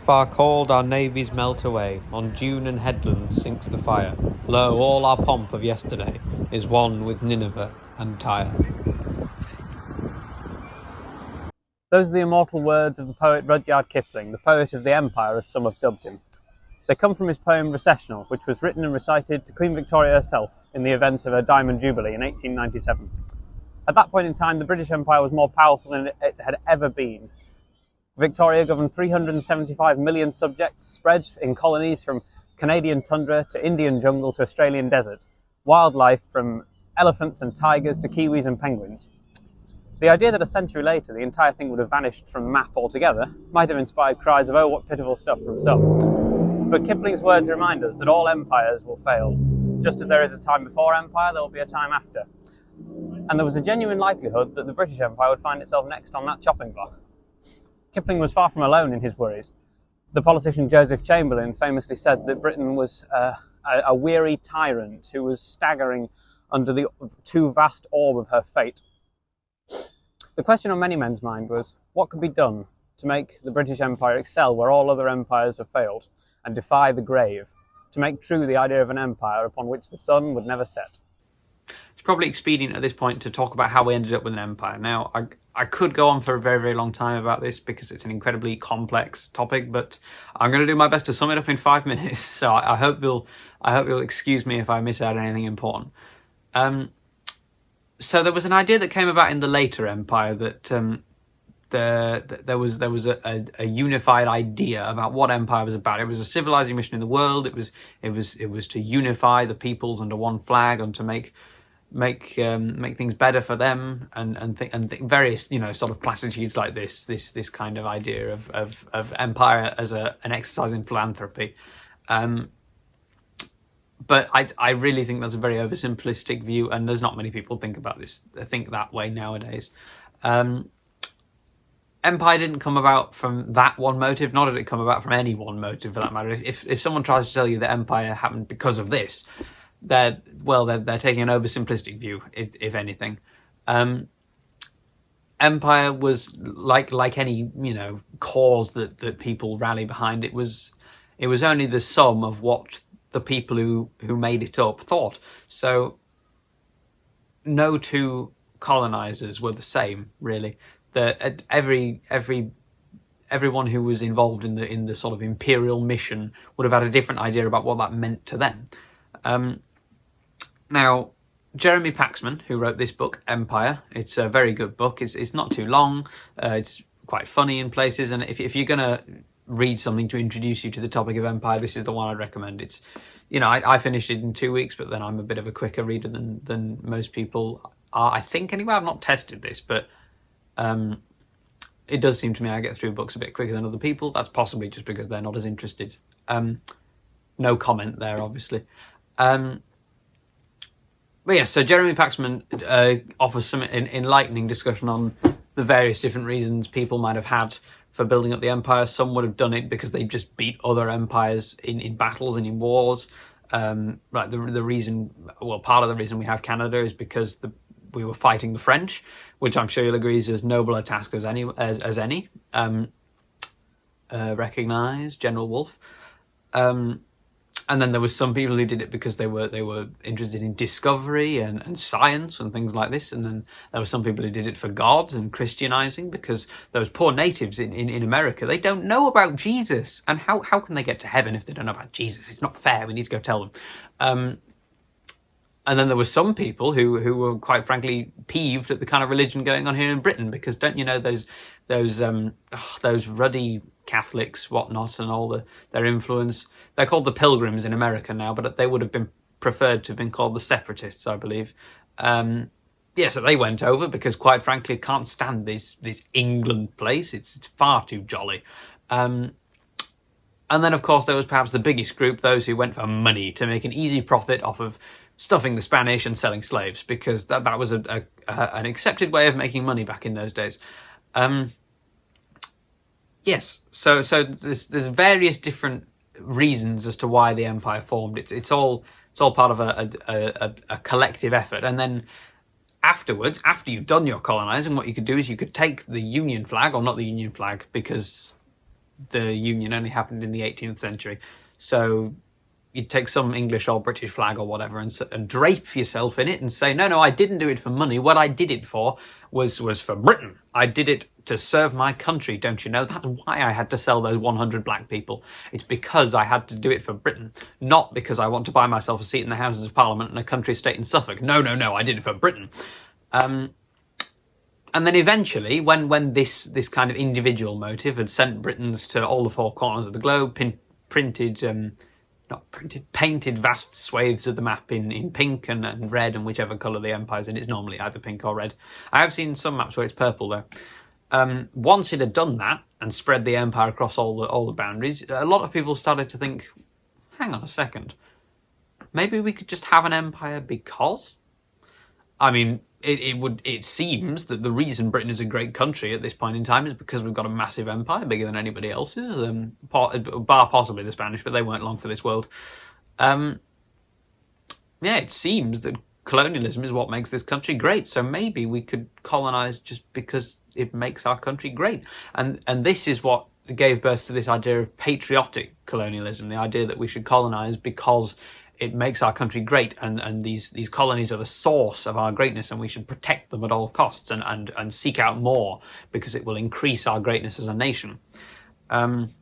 Far cold our navies melt away, on dune and headland sinks the fire. Lo, all our pomp of yesterday is one with Nineveh and Tyre. Those are the immortal words of the poet Rudyard Kipling, the poet of the Empire as some have dubbed him. They come from his poem Recessional, which was written and recited to Queen Victoria herself in the event of her Diamond Jubilee in 1897. At that point in time, the British Empire was more powerful than it had ever been. Victoria governed 375 million subjects, spread in colonies from Canadian tundra to Indian jungle to Australian desert, wildlife from elephants and tigers to kiwis and penguins. The idea that a century later the entire thing would have vanished from the map altogether might have inspired cries of "oh, what pitiful stuff" from some. But Kipling's words remind us that all empires will fail. Just as there is a time before empire, there will be a time after. And there was a genuine likelihood that the British Empire would find itself next on that chopping block. Kipling was far from alone in his worries. The politician Joseph Chamberlain famously said that Britain was a weary tyrant who was staggering under the too vast orb of her fate. The question on many men's mind was, what could be done to make the British Empire excel where all other empires have failed, and defy the grave, to make true the idea of an empire upon which the sun would never set? It's probably expedient at this point to talk about how we ended up with an empire. Now, I could go on for a very, very long time about this because it's an incredibly complex topic, but I'm going to do my best to sum it up in 5 minutes. So I hope you'll excuse me if I miss out anything important. So there was an idea that came about in the later empire that there was a unified idea about what empire was about. It was a civilizing mission in the world. It was to unify the peoples under one flag and to make things better for them and various sort of platitudes like this kind of idea of empire as an exercise in philanthropy. But I really think that's a very oversimplistic view, and there's not many people think that way nowadays. Empire didn't come about from that one motive, nor did it come about from any one motive for that matter. If someone tries to tell you that empire happened because of this, they're taking an oversimplistic view, if anything. Empire was like any cause that people rally behind. It was only the sum of what the people who made it up thought. So no two colonizers were the same, really. Everyone who was involved in the sort of imperial mission would have had a different idea about what that meant to them. Now, Jeremy Paxman, who wrote this book, Empire, it's a very good book. It's not too long. It's quite funny in places. And if you're going to read something to introduce you to the topic of empire, this is the one I'd recommend. It's, I finished it in 2 weeks, but then I'm a bit of a quicker reader than most people are, I think. Anyway, I've not tested this, but it does seem to me I get through books a bit quicker than other people. That's possibly just because they're not as interested. No comment there, obviously. But yeah, so Jeremy Paxman offers some enlightening discussion on the various different reasons people might have had for building up the empire. Some would have done it because they just beat other empires in battles and in wars. Part of the reason we have Canada is because we were fighting the French, which I'm sure you'll agree is as noble a task as any. Recognise General Wolfe. And then there were some people who did it because they were interested in discovery and science and things like this. And then there were some people who did it for God and Christianizing, because those poor natives in America, they don't know about Jesus. And how can they get to heaven if they don't know about Jesus? It's not fair. We need to go tell them. And then there were some people who were quite frankly peeved at the kind of religion going on here in Britain, because don't you know those ruddy Catholics, whatnot, and all their influence. They're called the Pilgrims in America now, but they would have been preferred to have been called the Separatists, I believe. So they went over because, quite frankly, can't stand this England place. It's far too jolly. And then, of course, there was perhaps the biggest group, those who went for money to make an easy profit off of stuffing the Spanish and selling slaves, because that was an accepted way of making money back in those days. Yes, so there's various different reasons as to why the empire formed. It's all part of a collective effort. And then afterwards, after you've done your colonizing, what you could do is you could take the Union flag, or not the Union flag, because the Union only happened in the 18th century. So you'd take some English or British flag or whatever and drape yourself in it and say, no, I didn't do it for money. What I did it for was for Britain. I did it to serve my country, don't you know? That's why I had to sell those 100 black people. It's because I had to do it for Britain, not because I want to buy myself a seat in the Houses of Parliament and a country estate in Suffolk. No, I did it for Britain. And then eventually, when this kind of individual motive had sent Britons to all the four corners of the globe, painted vast swathes of the map in pink and red and whichever colour the empire's in. It's normally either pink or red. I have seen some maps where it's purple though. Once it had done that and spread the empire across all the boundaries, a lot of people started to think, hang on a second, maybe we could just have an empire because? I mean, it seems that the reason Britain is a great country at this point in time is because we've got a massive empire, bigger than anybody else's, bar possibly the Spanish, but they weren't long for this world. It seems that colonialism is what makes this country great, so maybe we could colonise just because it makes our country great. And this is what gave birth to this idea of patriotic colonialism, the idea that we should colonise because it makes our country great, and these colonies are the source of our greatness, and we should protect them at all costs and seek out more because it will increase our greatness as a nation. And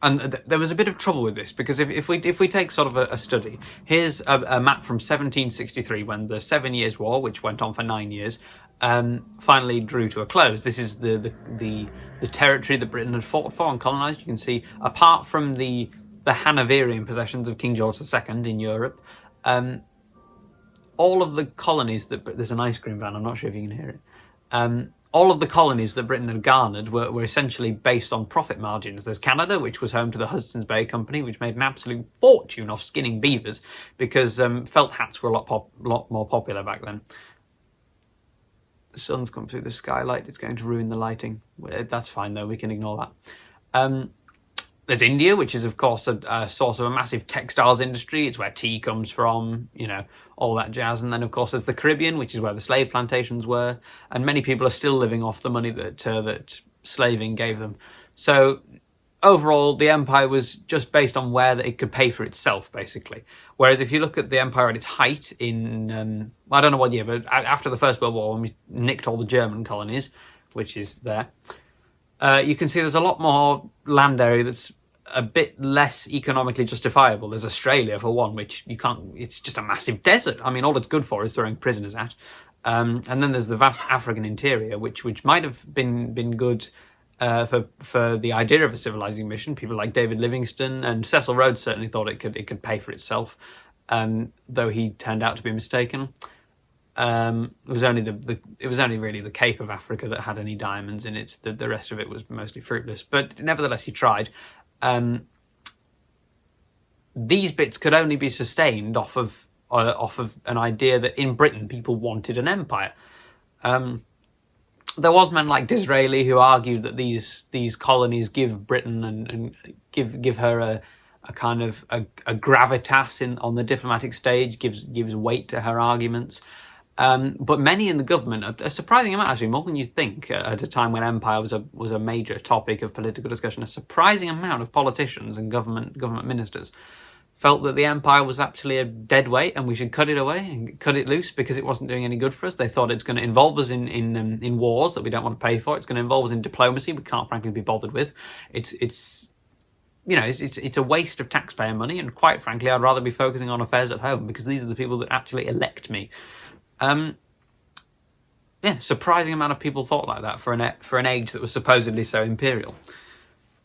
there was a bit of trouble with this because if we take sort of a study, here's a map from 1763 when the 7 Years' War, which went on for 9 years, finally drew to a close. This is the territory that Britain had fought for and colonised. You can see, apart from the Hanoverian possessions of King George II in Europe, all of the colonies that... There's an ice cream van, I'm not sure if you can hear it. All of the colonies that Britain had garnered were essentially based on profit margins. There's Canada, which was home to the Hudson's Bay Company, which made an absolute fortune off skinning beavers because felt hats were a lot more popular back then. The sun's come through the skylight. It's going to ruin the lighting. That's fine, though. We can ignore that. There's India, which is, of course, a source of a massive textiles industry. It's where tea comes from, all that jazz. And then, of course, there's the Caribbean, which is where the slave plantations were. And many people are still living off the money that slaving gave them. So, overall, the empire was just based on where it could pay for itself, basically. Whereas if you look at the empire at its height in, I don't know what year, but after the First World War, when we nicked all the German colonies, which is there, you can see there's a lot more land area that's a bit less economically justifiable. There's Australia, for one, which you can't... It's just a massive desert. I mean, all it's good for is throwing prisoners at. And then there's the vast African interior, which might have been good for the idea of a civilizing mission. People like David Livingstone and Cecil Rhodes certainly thought it could pay for itself, though he turned out to be mistaken. It was only really the Cape of Africa that had any diamonds in it. The rest of it was mostly fruitless. But nevertheless, he tried. These bits could only be sustained off of an idea that in Britain people wanted an empire. There was men like Disraeli who argued that these colonies give Britain and give her a kind of a gravitas on the diplomatic stage, gives weight to her arguments. But many in the government, a surprising amount actually, more than you'd think at a time when empire was a major topic of political discussion, a surprising amount of politicians and government ministers felt that the empire was actually a dead weight and we should cut it away and cut it loose because it wasn't doing any good for us. They thought it's going to involve us in wars that we don't want to pay for. It's going to involve us in diplomacy we can't frankly be bothered with. It's a waste of taxpayer money, and quite frankly, I'd rather be focusing on affairs at home because these are the people that actually elect me. Surprising amount of people thought like that for an age that was supposedly so imperial.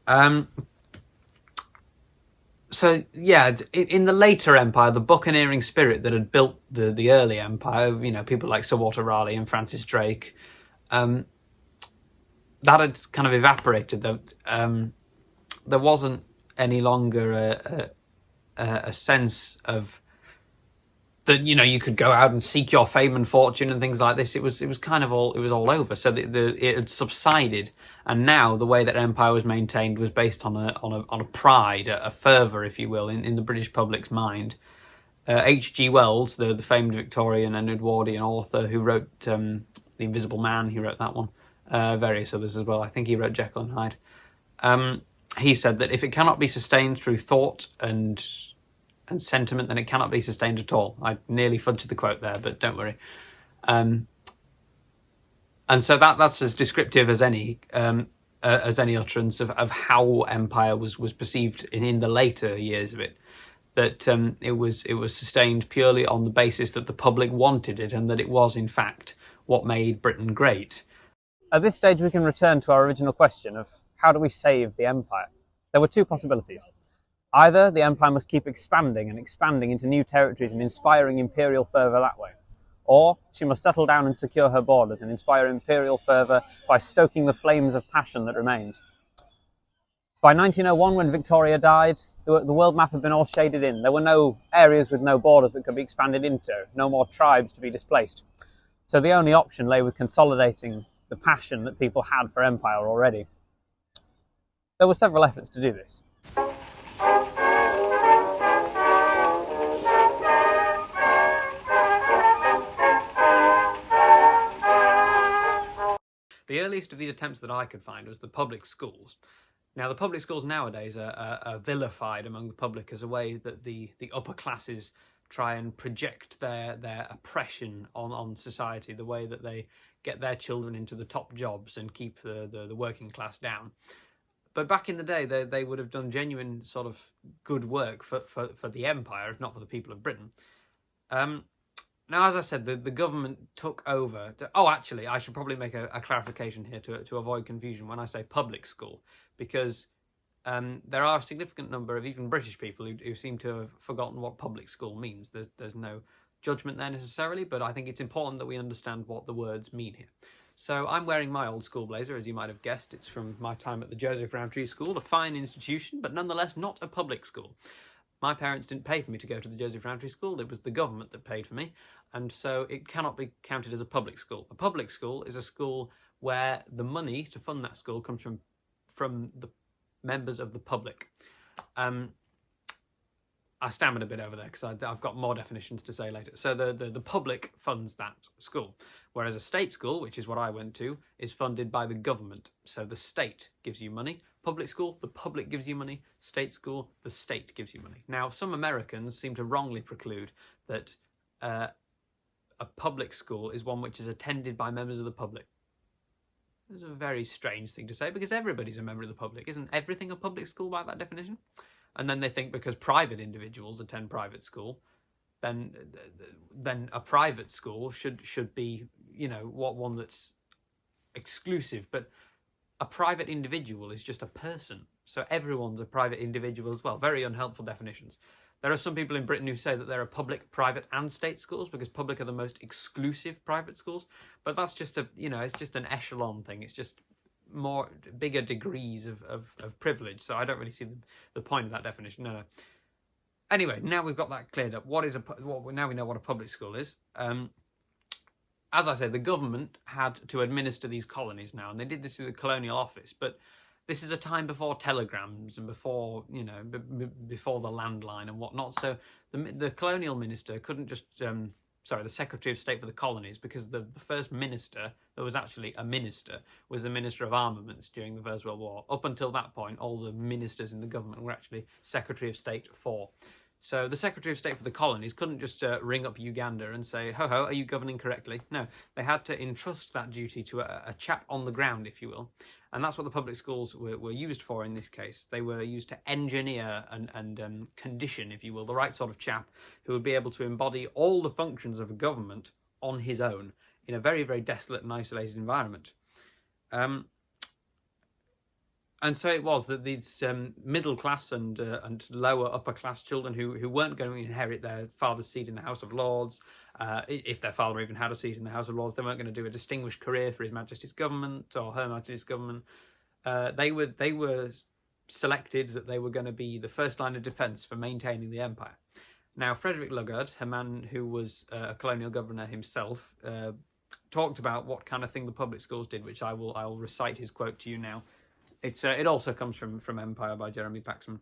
In the later empire, the buccaneering spirit that had built the early empire, people like Sir Walter Raleigh and Francis Drake, that had kind of evaporated. There wasn't any longer a sense of that you could go out and seek your fame and fortune and things like this. It was kind of all over. So it had subsided, and now the way that empire was maintained was based on a pride, a fervour, if you will, in the British public's mind. H.G. Wells, the famed Victorian and Edwardian author who wrote The Invisible Man, he wrote that one. various others as well. I think he wrote Jekyll and Hyde. He said that if it cannot be sustained through thought and sentiment, then it cannot be sustained at all. I nearly fudged the quote there, but don't worry. And so that's as descriptive as any utterance of how empire was perceived in the later years of it. That it was sustained purely on the basis that the public wanted it, and that it was in fact what made Britain great. At this stage, we can return to our original question of how do we save the empire? There were two possibilities. Either the empire must keep expanding and expanding into new territories and inspiring imperial fervour that way, or she must settle down and secure her borders and inspire imperial fervour by stoking the flames of passion that remained. By 1901, when Victoria died, the world map had been all shaded in. There were no areas with no borders that could be expanded into, no more tribes to be displaced. So the only option lay with consolidating the passion that people had for empire already. There were several efforts to do this. The earliest of these attempts that I could find was the public schools. Now, the public schools nowadays are vilified among the public as a way that the upper classes try and project their oppression on society, the way that they get their children into the top jobs and keep the working class down. But back in the day, they would have done genuine sort of good work for the empire, if not for the people of Britain. Now, as I said, the government took over. Actually, I should probably make a clarification here to avoid confusion when I say public school, because there are a significant number of even British people who seem to have forgotten what public school means. There's no judgment there necessarily, but I think it's important that we understand what the words mean here. So I'm wearing my old school blazer, as you might have guessed. It's from my time at the Joseph Rowntree School, a fine institution, but nonetheless not a public school. My parents didn't pay for me to go to the Joseph Rowntree School. It was the government that paid for me, and so it cannot be counted as a public school. A public school is a school where the money to fund that school comes from the members of the public. I stammered a bit over there because I've got more definitions to say later. So the public funds that school, whereas a state school, which is what I went to, is funded by the government. So the state gives you money. Public school, the public gives you money. State school, the state gives you money. Now, some Americans seem to wrongly preclude that a public school is one which is attended by members of the public. It's a very strange thing to say because everybody's a member of the public. Isn't everything a public school by that definition? And then they think because private individuals attend private school, then a private school should be, one that's exclusive. But a private individual is just a person. So everyone's a private individual as well. Very unhelpful definitions. There are some people in Britain who say that there are public, private and state schools because public are the most exclusive private schools. But that's just it's just an echelon thing. It's just bigger degrees of privilege. So I don't really see the point of that definition. No. Anyway, now we've got that cleared up. Now we know what a public school is. As I said, the government had to administer these colonies now, and they did this through the Colonial Office. But this is a time before telegrams and before before the landline and whatnot. So the colonial minister couldn't just the Secretary of State for the Colonies, because the first minister that was actually a minister was the Minister of Armaments during the First World War. Up until that point, all the ministers in the government were actually Secretary of State for. So the Secretary of State for the Colonies couldn't just ring up Uganda and say, ho, are you governing correctly? No, they had to entrust that duty to a chap on the ground, if you will. And that's what the public schools were used for in this case. They were used to engineer and condition, if you will, the right sort of chap who would be able to embody all the functions of a government on his own in a very, very desolate and isolated environment. And so it was that these middle class and lower upper class children who weren't going to inherit their father's seat in the House of Lords, if their father even had a seat in the House of Lords, they weren't going to do a distinguished career for His Majesty's government or Her Majesty's government. They were selected that they were going to be the first line of defence for maintaining the empire. Now, Frederick Lugard, a man who was a colonial governor himself, talked about what kind of thing the public schools did, which I will recite his quote to you now. It also comes from Empire by Jeremy Paxman.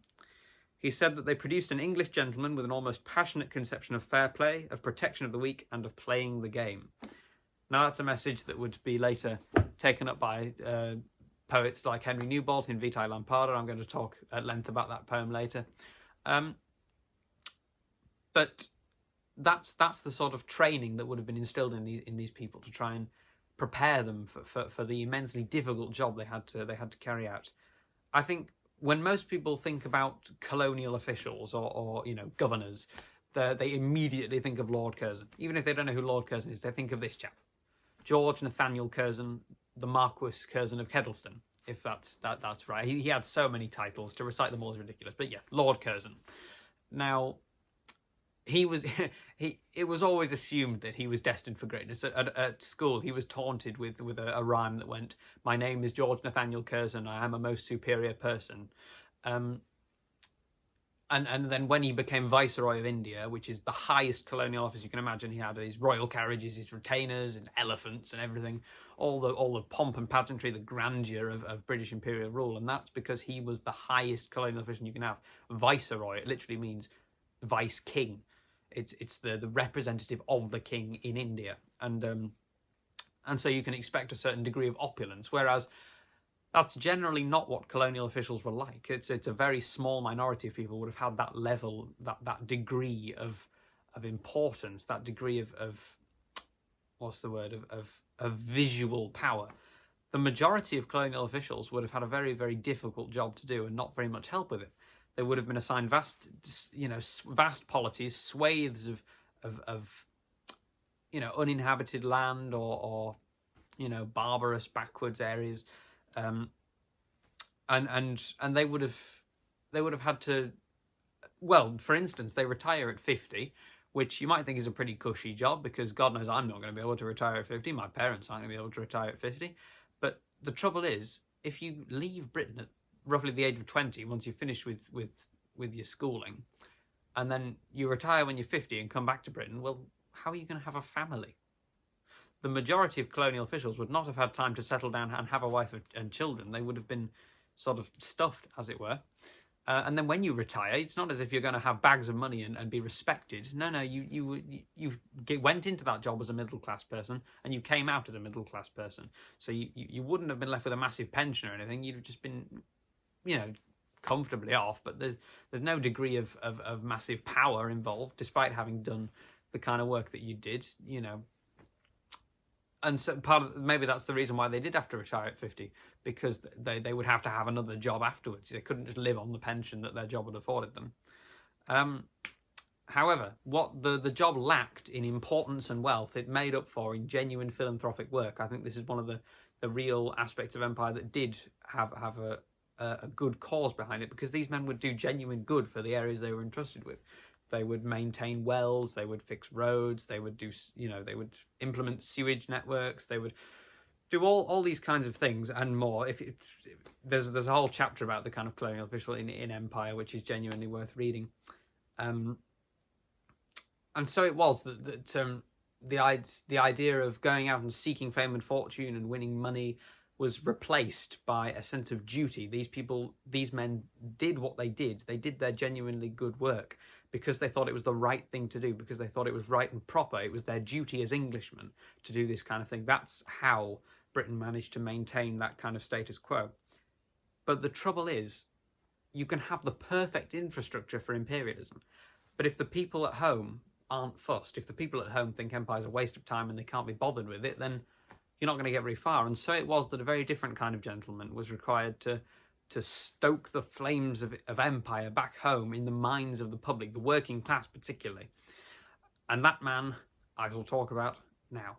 He said that they produced an English gentleman with an almost passionate conception of fair play, of protection of the weak, and of playing the game. Now that's a message that would be later taken up by poets like Henry Newbolt in Vitae Lampada. I'm going to talk at length about that poem later. But that's the sort of training that would have been instilled in these people to try and prepare them for the immensely difficult job they had to carry out. I think when most people think about colonial officials or governors, they immediately think of Lord Curzon. Even if they don't know who Lord Curzon is, they think of this chap, George Nathaniel Curzon, the Marquis Curzon of Kedleston. If that's right, he had so many titles, to recite them all is ridiculous. But yeah, Lord Curzon. Now, it was always assumed that he was destined for greatness. At school, he was taunted with a rhyme that went, "My name is George Nathaniel Curzon, I am a most superior person." And then when he became Viceroy of India, which is the highest colonial office you can imagine, he had his royal carriages, his retainers, his elephants and everything, all the pomp and pageantry, the grandeur of British imperial rule. And that's because he was the highest colonial official you can have. Viceroy, it literally means vice king. It's the representative of the king in India. And so you can expect a certain degree of opulence, whereas that's generally not what colonial officials were like. It's a very small minority of people would have had that level, that degree of importance, that degree of what's the word, of visual power. The majority of colonial officials would have had a very, very difficult job to do and not very much help with it. They would have been assigned vast polities, swathes of uninhabited land or barbarous backwards areas. And they would have had to, well, for instance, they retire at 50, which you might think is a pretty cushy job, because God knows I'm not going to be able to retire at 50. My parents aren't going to be able to retire at 50. But the trouble is, if you leave Britain at roughly the age of 20, once you've finished with your schooling, and then you retire when you're 50 and come back to Britain, well, how are you going to have a family? The majority of colonial officials would not have had time to settle down and have a wife and children. They would have been sort of stuffed, as it were. And then when you retire, it's not as if you're going to have bags of money and be respected. No, you went into that job as a middle-class person, and you came out as a middle-class person. So you wouldn't have been left with a massive pension or anything. You'd have just been, comfortably off. But there's no degree of massive power involved, despite having done the kind of work that you did, And so maybe that's the reason why they did have to retire at 50, because they would have to have another job afterwards. They couldn't just live on the pension that their job had afforded them. However, what the job lacked in importance and wealth, it made up for in genuine philanthropic work. I think this is one of the real aspects of empire that did have a good cause behind it, because these men would do genuine good for the areas they were entrusted with. They would maintain wells, they would fix roads, they would do, they would implement sewage networks, they would do all these kinds of things and more. There's a whole chapter about the kind of colonial official in empire, which is genuinely worth reading. And so it was that the idea of going out and seeking fame and fortune and winning money was replaced by a sense of duty. These men did what they did. They did their genuinely good work because they thought it was the right thing to do, because they thought it was right and proper. It was their duty as Englishmen to do this kind of thing. That's how Britain managed to maintain that kind of status quo. But the trouble is, you can have the perfect infrastructure for imperialism, but if the people at home aren't fussed, if the people at home think empire's a waste of time and they can't be bothered with it, then you're not going to get very far. And so it was that a very different kind of gentleman was required to stoke the flames of empire back home in the minds of the public, the working class particularly. And that man I will talk about now.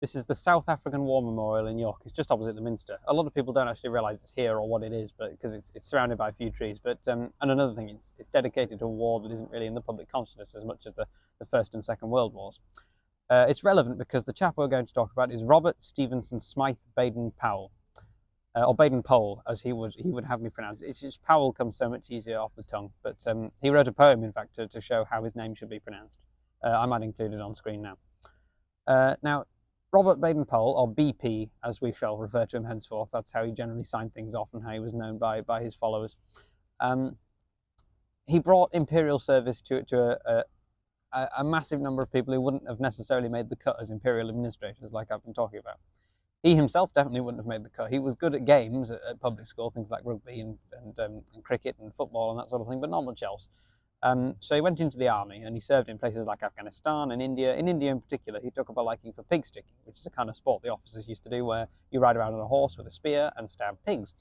This is the South African War Memorial in York. It's just opposite the Minster. A lot of people don't actually realise it's here or what it is, but because it's surrounded by a few trees. But and another thing, it's dedicated to a war that isn't really in the public consciousness as much as the First and Second World Wars. It's relevant because the chap we're going to talk about is Robert Stevenson Smythe Baden-Powell, or Baden-Powell, as he would have me pronounce it. It's just Powell comes so much easier off the tongue. But he wrote a poem, in fact, to show how his name should be pronounced. I might include it on screen now. Now, Robert Baden-Powell, or BP, as we shall refer to him henceforth, that's how he generally signed things off and how he was known by his followers. He brought imperial service to a massive number of people who wouldn't have necessarily made the cut as imperial administrators, like I've been talking about. He himself definitely wouldn't have made the cut. He was good at games at public school, things like rugby and cricket and football and that sort of thing, but not much else. So he went into the army and he served in places like Afghanistan and India. In India in particular, he took up a liking for pig sticking, which is a kind of sport the officers used to do where you ride around on a horse with a spear and stab pigs.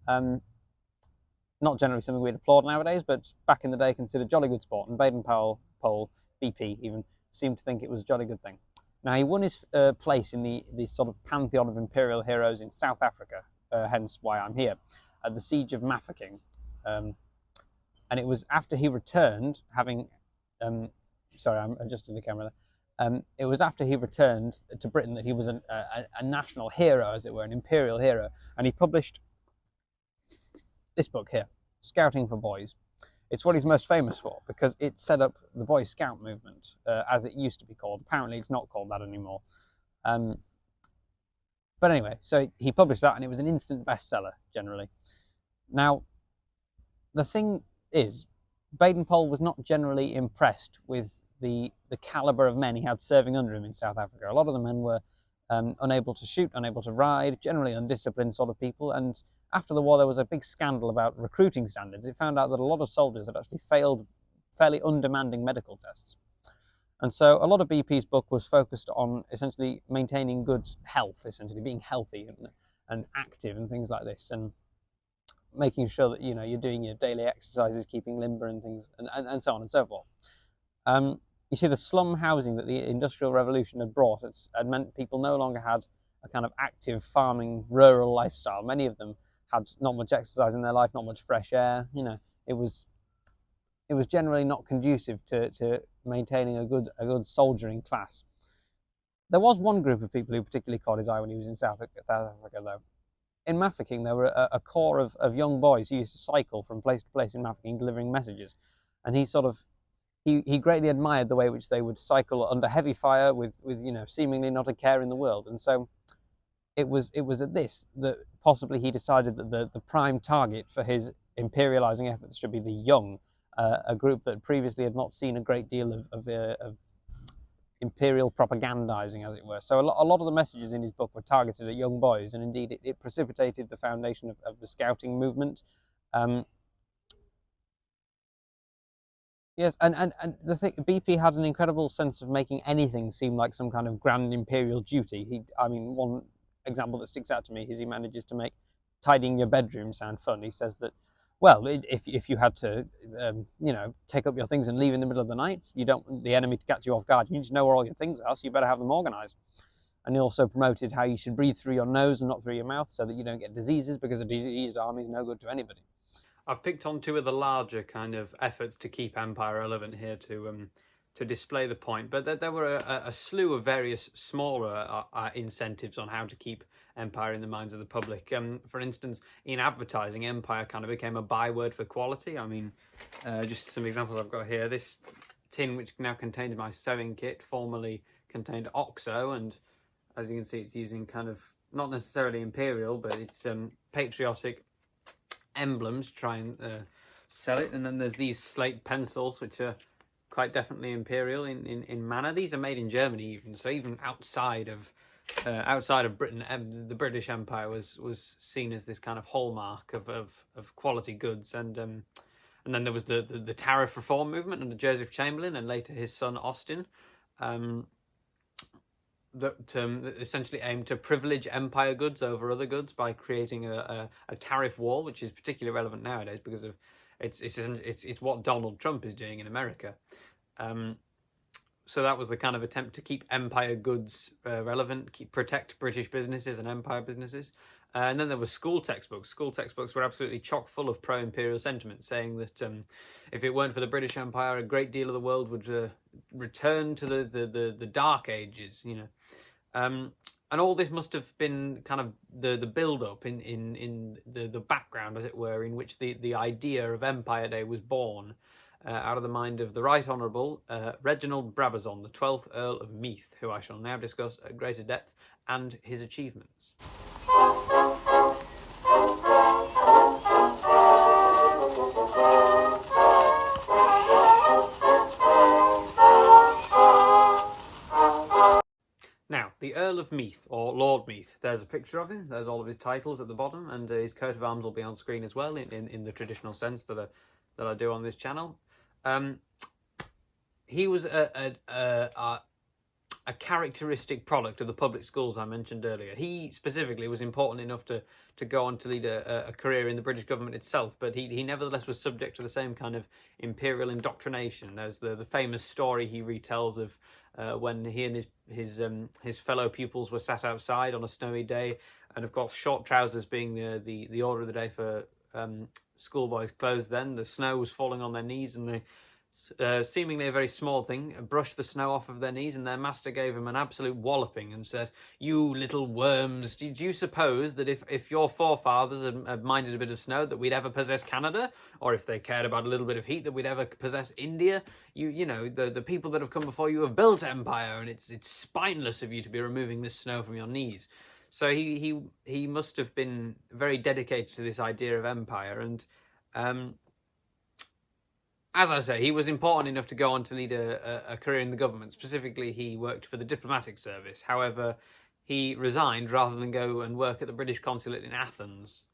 Not generally something we'd applaud nowadays, but back in the day considered jolly good sport, and Baden-Powell, BP even, seemed to think it was a jolly good thing. Now, he won his place in the sort of pantheon of imperial heroes in South Africa, hence why I'm here, at the Siege of Mafeking. And it was after he returned, having... sorry, I'm adjusting the camera there. It was after he returned to Britain that he was a national hero, as it were, an imperial hero. And he published this book here, Scouting for Boys. It's what he's most famous for, because it set up the Boy Scout movement, as it used to be called. Apparently it's not called that anymore. But anyway, so he published that, and it was an instant bestseller, generally. Now, the thing is, Baden-Powell was not generally impressed with the calibre of men he had serving under him in South Africa. A lot of the men were unable to shoot, unable to ride, generally undisciplined sort of people, and after the war there was a big scandal about recruiting standards. It found out that a lot of soldiers had actually failed fairly undemanding medical tests. And so a lot of BP's book was focused on essentially maintaining good health, essentially being healthy and active and things like this, and making sure that you're doing your daily exercises, keeping limber and things, and so on and so forth. You see, the slum housing that the Industrial Revolution had brought had meant people no longer had a kind of active farming rural lifestyle. Many of them had not much exercise in their life, not much fresh air. It was generally not conducive to maintaining a good soldiering class. There was one group of people who particularly caught his eye when he was in South Africa, though. In Mafeking, there were a corps of young boys who used to cycle from place to place in Mafeking delivering messages, and he greatly admired the way which they would cycle under heavy fire with seemingly not a care in the world. And so it was at this that possibly he decided that the prime target for his imperializing efforts should be the young, a group that previously had not seen a great deal of imperial propagandizing, as it were. So a lot of the messages in his book were targeted at young boys, and indeed it precipitated the foundation of the scouting movement. Yes, and the thing, BP had an incredible sense of making anything seem like some kind of grand imperial duty. One example that sticks out to me is he manages to make tidying your bedroom sound fun. He says that, well, if you had to, take up your things and leave in the middle of the night, you don't want the enemy to catch you off guard. You need to know where all your things are, so you better have them organised. And he also promoted how you should breathe through your nose and not through your mouth, so that you don't get diseases, because a diseased army is no good to anybody. I've picked on two of the larger kind of efforts to keep empire relevant here to display the point, but there were a slew of various smaller incentives on how to keep empire in the minds of the public. For instance, in advertising, empire kind of became a byword for quality. Just some examples I've got here. This tin, which now contains my sewing kit, formerly contained OXO, and as you can see, it's using kind of not necessarily imperial, but it's patriotic emblems to try and sell it. And then there's these slate pencils, which are quite definitely imperial in manner. These are made in Germany, even so. Even outside of Britain, the British Empire was seen as this kind of hallmark of quality goods. And then there was the tariff reform movement under Joseph Chamberlain and later his son Austin, that essentially aimed to privilege empire goods over other goods by creating a tariff wall, which is particularly relevant nowadays because of it's what Donald Trump is doing in America. So that was the kind of attempt to keep empire goods relevant, protect British businesses and empire businesses. And then there were school textbooks. School textbooks were absolutely chock full of pro-imperial sentiment, saying that if it weren't for the British Empire, a great deal of the world would return to the Dark Ages, and all this must have been kind of the build-up in the background, as it were, in which the idea of Empire Day was born. out of the mind of the Right Honourable Reginald Brabazon, the 12th Earl of Meath, who I shall now discuss at greater depth, and his achievements. Now, the Earl of Meath, or Lord Meath, there's a picture of him, there's all of his titles at the bottom, and his coat of arms will be on screen as well, in the traditional sense that I do on this channel. He was a characteristic product of the public schools I mentioned earlier. He specifically was important enough to go on to lead a career in the British government itself, but he nevertheless was subject to the same kind of imperial indoctrination. There's the famous story he retells of when he and his fellow pupils were sat outside on a snowy day, and of course short trousers being the order of the day for schoolboys' clothes then, the snow was falling on their knees, and seemingly a very small thing, brushed the snow off of their knees, and their master gave him an absolute walloping and said, "You little worms, did you suppose that if your forefathers had minded a bit of snow that we'd ever possess Canada? Or if they cared about a little bit of heat that we'd ever possess India? You know, the people that have come before you have built empire, and it's spineless of you to be removing this snow from your knees." So he must have been very dedicated to this idea of empire, and as I say, he was important enough to go on to lead a career in the government. Specifically, he worked for the diplomatic service. However, he resigned rather than go and work at the British consulate in Athens.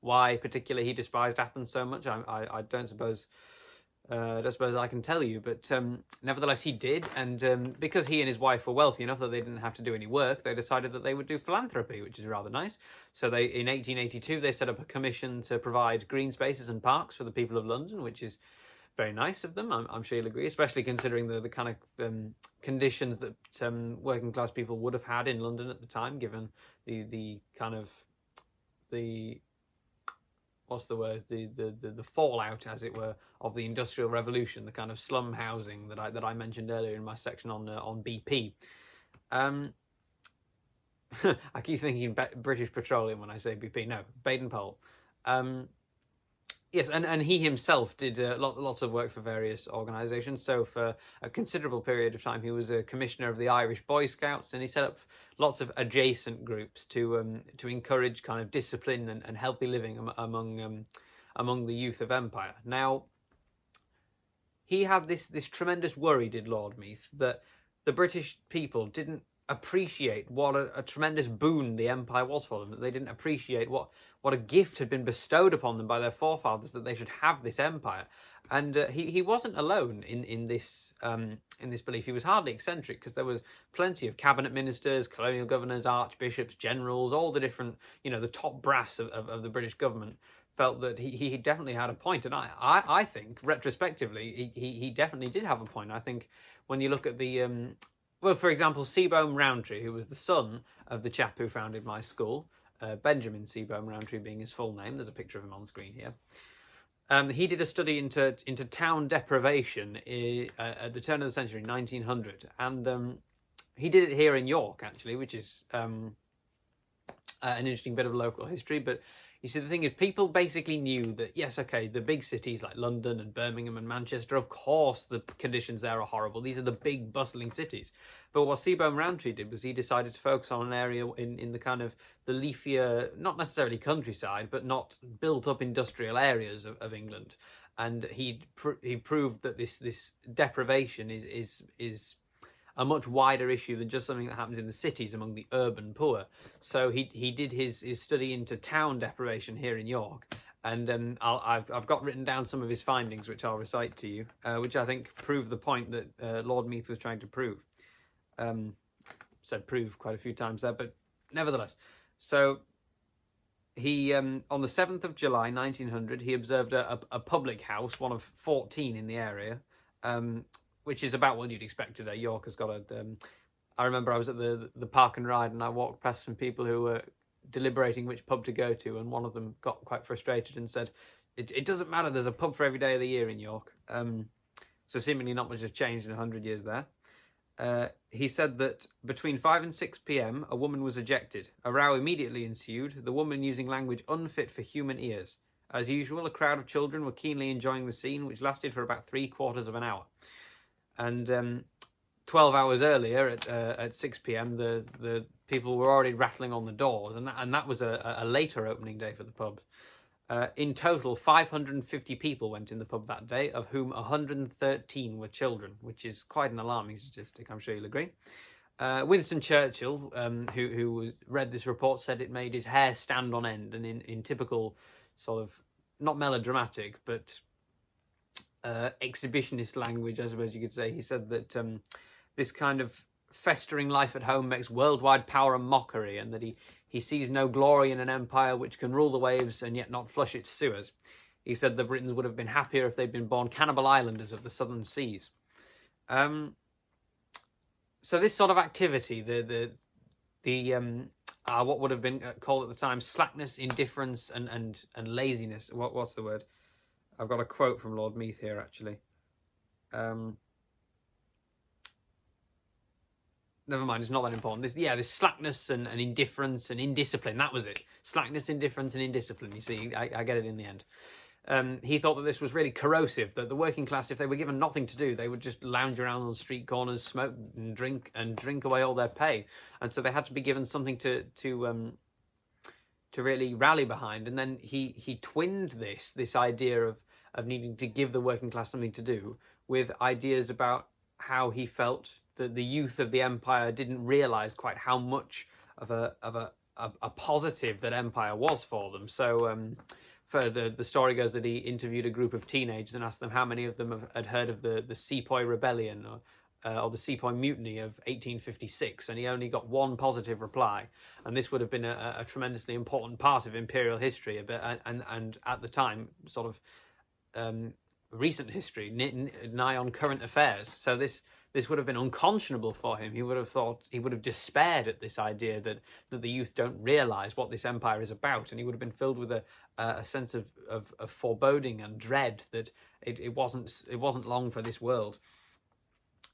Why particularly he despised Athens so much, I don't suppose I can tell you, but nevertheless he did, and because he and his wife were wealthy enough that they didn't have to do any work, they decided that they would do philanthropy, which is rather nice. So in 1882 they set up a commission to provide green spaces and parks for the people of London, which is very nice of them, I'm sure you'll agree, especially considering the kind of conditions that working class people would have had in London at the time, given the kind of the fallout, as it were, of the Industrial Revolution, the kind of slum housing that I mentioned earlier in my section on BP. I keep thinking British Petroleum when I say BP. No, Baden-Powell. Yes, and he himself did lots of work for various organisations. So for a considerable period of time, he was a commissioner of the Irish Boy Scouts, and he set up lots of adjacent groups to encourage kind of discipline and healthy living among the youth of Empire. Now, he had this tremendous worry, did Lord Meath, that the British people didn't appreciate what a tremendous boon the empire was for them, that they didn't appreciate what a gift had been bestowed upon them by their forefathers, that they should have this empire. And he wasn't alone in this belief. He was hardly eccentric, because there was plenty of cabinet ministers, colonial governors, archbishops, generals, all the different, the top brass of the British government felt that he definitely had a point. And I think, retrospectively, he definitely did have a point. I think when you look at the well, for example, Seabohm Rowntree, who was the son of the chap who founded my school, Benjamin Seabohm Rowntree being his full name. There's a picture of him on screen here. He did a study into town deprivation at the turn of the century, 1900, and he did it here in York, actually, which is an interesting bit of local history. But you see, the thing is, people basically knew that, yes, okay, the big cities like London and Birmingham and Manchester, of course the conditions there are horrible. These are the big bustling cities. But what Seabohm Rowntree did was he decided to focus on an area in the kind of the leafier, not necessarily countryside, but not built up industrial areas of England. And he proved that this deprivation is a much wider issue than just something that happens in the cities among the urban poor. So he did his study into town deprivation here in York, and I've got written down some of his findings, which I'll recite to you, which I think prove the point that Lord Meath was trying to prove. Said prove quite a few times there, but nevertheless. So he, on the 7th of July 1900, he observed a public house, one of 14 in the area, which is about what you'd expect today. York has got I remember I was at the park and ride, and I walked past some people who were deliberating which pub to go to, and one of them got quite frustrated and said, it doesn't matter, there's a pub for every day of the year in York. So seemingly not much has changed in 100 years there. He said that between 5 and 6 p.m, a woman was ejected. A row immediately ensued, the woman using language unfit for human ears. As usual, a crowd of children were keenly enjoying the scene, which lasted for about 3/4 of an hour. And 12 hours earlier, at 6 p.m., the people were already rattling on the doors, and that was a later opening day for the pub. In total, 550 people went in the pub that day, of whom 113 were children, which is quite an alarming statistic, I'm sure you'll agree. Winston Churchill, who read this report, said it made his hair stand on end, and in typical sort of, not melodramatic, but exhibitionist language, I suppose you could say, he said that this kind of festering life at home makes worldwide power a mockery, and that he sees no glory in an empire which can rule the waves and yet not flush its sewers. He said the Britons would have been happier if they'd been born cannibal islanders of the southern seas. So this sort of activity, what would have been called at the time slackness, indifference, and laziness. What's the word? I've got a quote from Lord Meath here, actually. Never mind, it's not that important. This slackness and indifference and indiscipline, that was it. Slackness, indifference, and indiscipline. You see, I get it in the end. He thought that this was really corrosive, that the working class, if they were given nothing to do, they would just lounge around on street corners, smoke and drink away all their pay. And so they had to be given something to really rally behind. And then he twinned this idea of needing to give the working class something to do with ideas about how he felt that the youth of the empire didn't realise quite how much of a positive that empire was for them. So for the story goes that he interviewed a group of teenagers and asked them how many of them had heard of the Sepoy Rebellion or the Sepoy Mutiny of 1856, and he only got one positive reply. And this would have been a tremendously important part of imperial history, and at the time, sort of recent history, nigh on current affairs. So this would have been unconscionable for him. He would have despaired at this idea that the youth don't realise what this empire is about, and he would have been filled with a sense of foreboding and dread that it wasn't long for this world.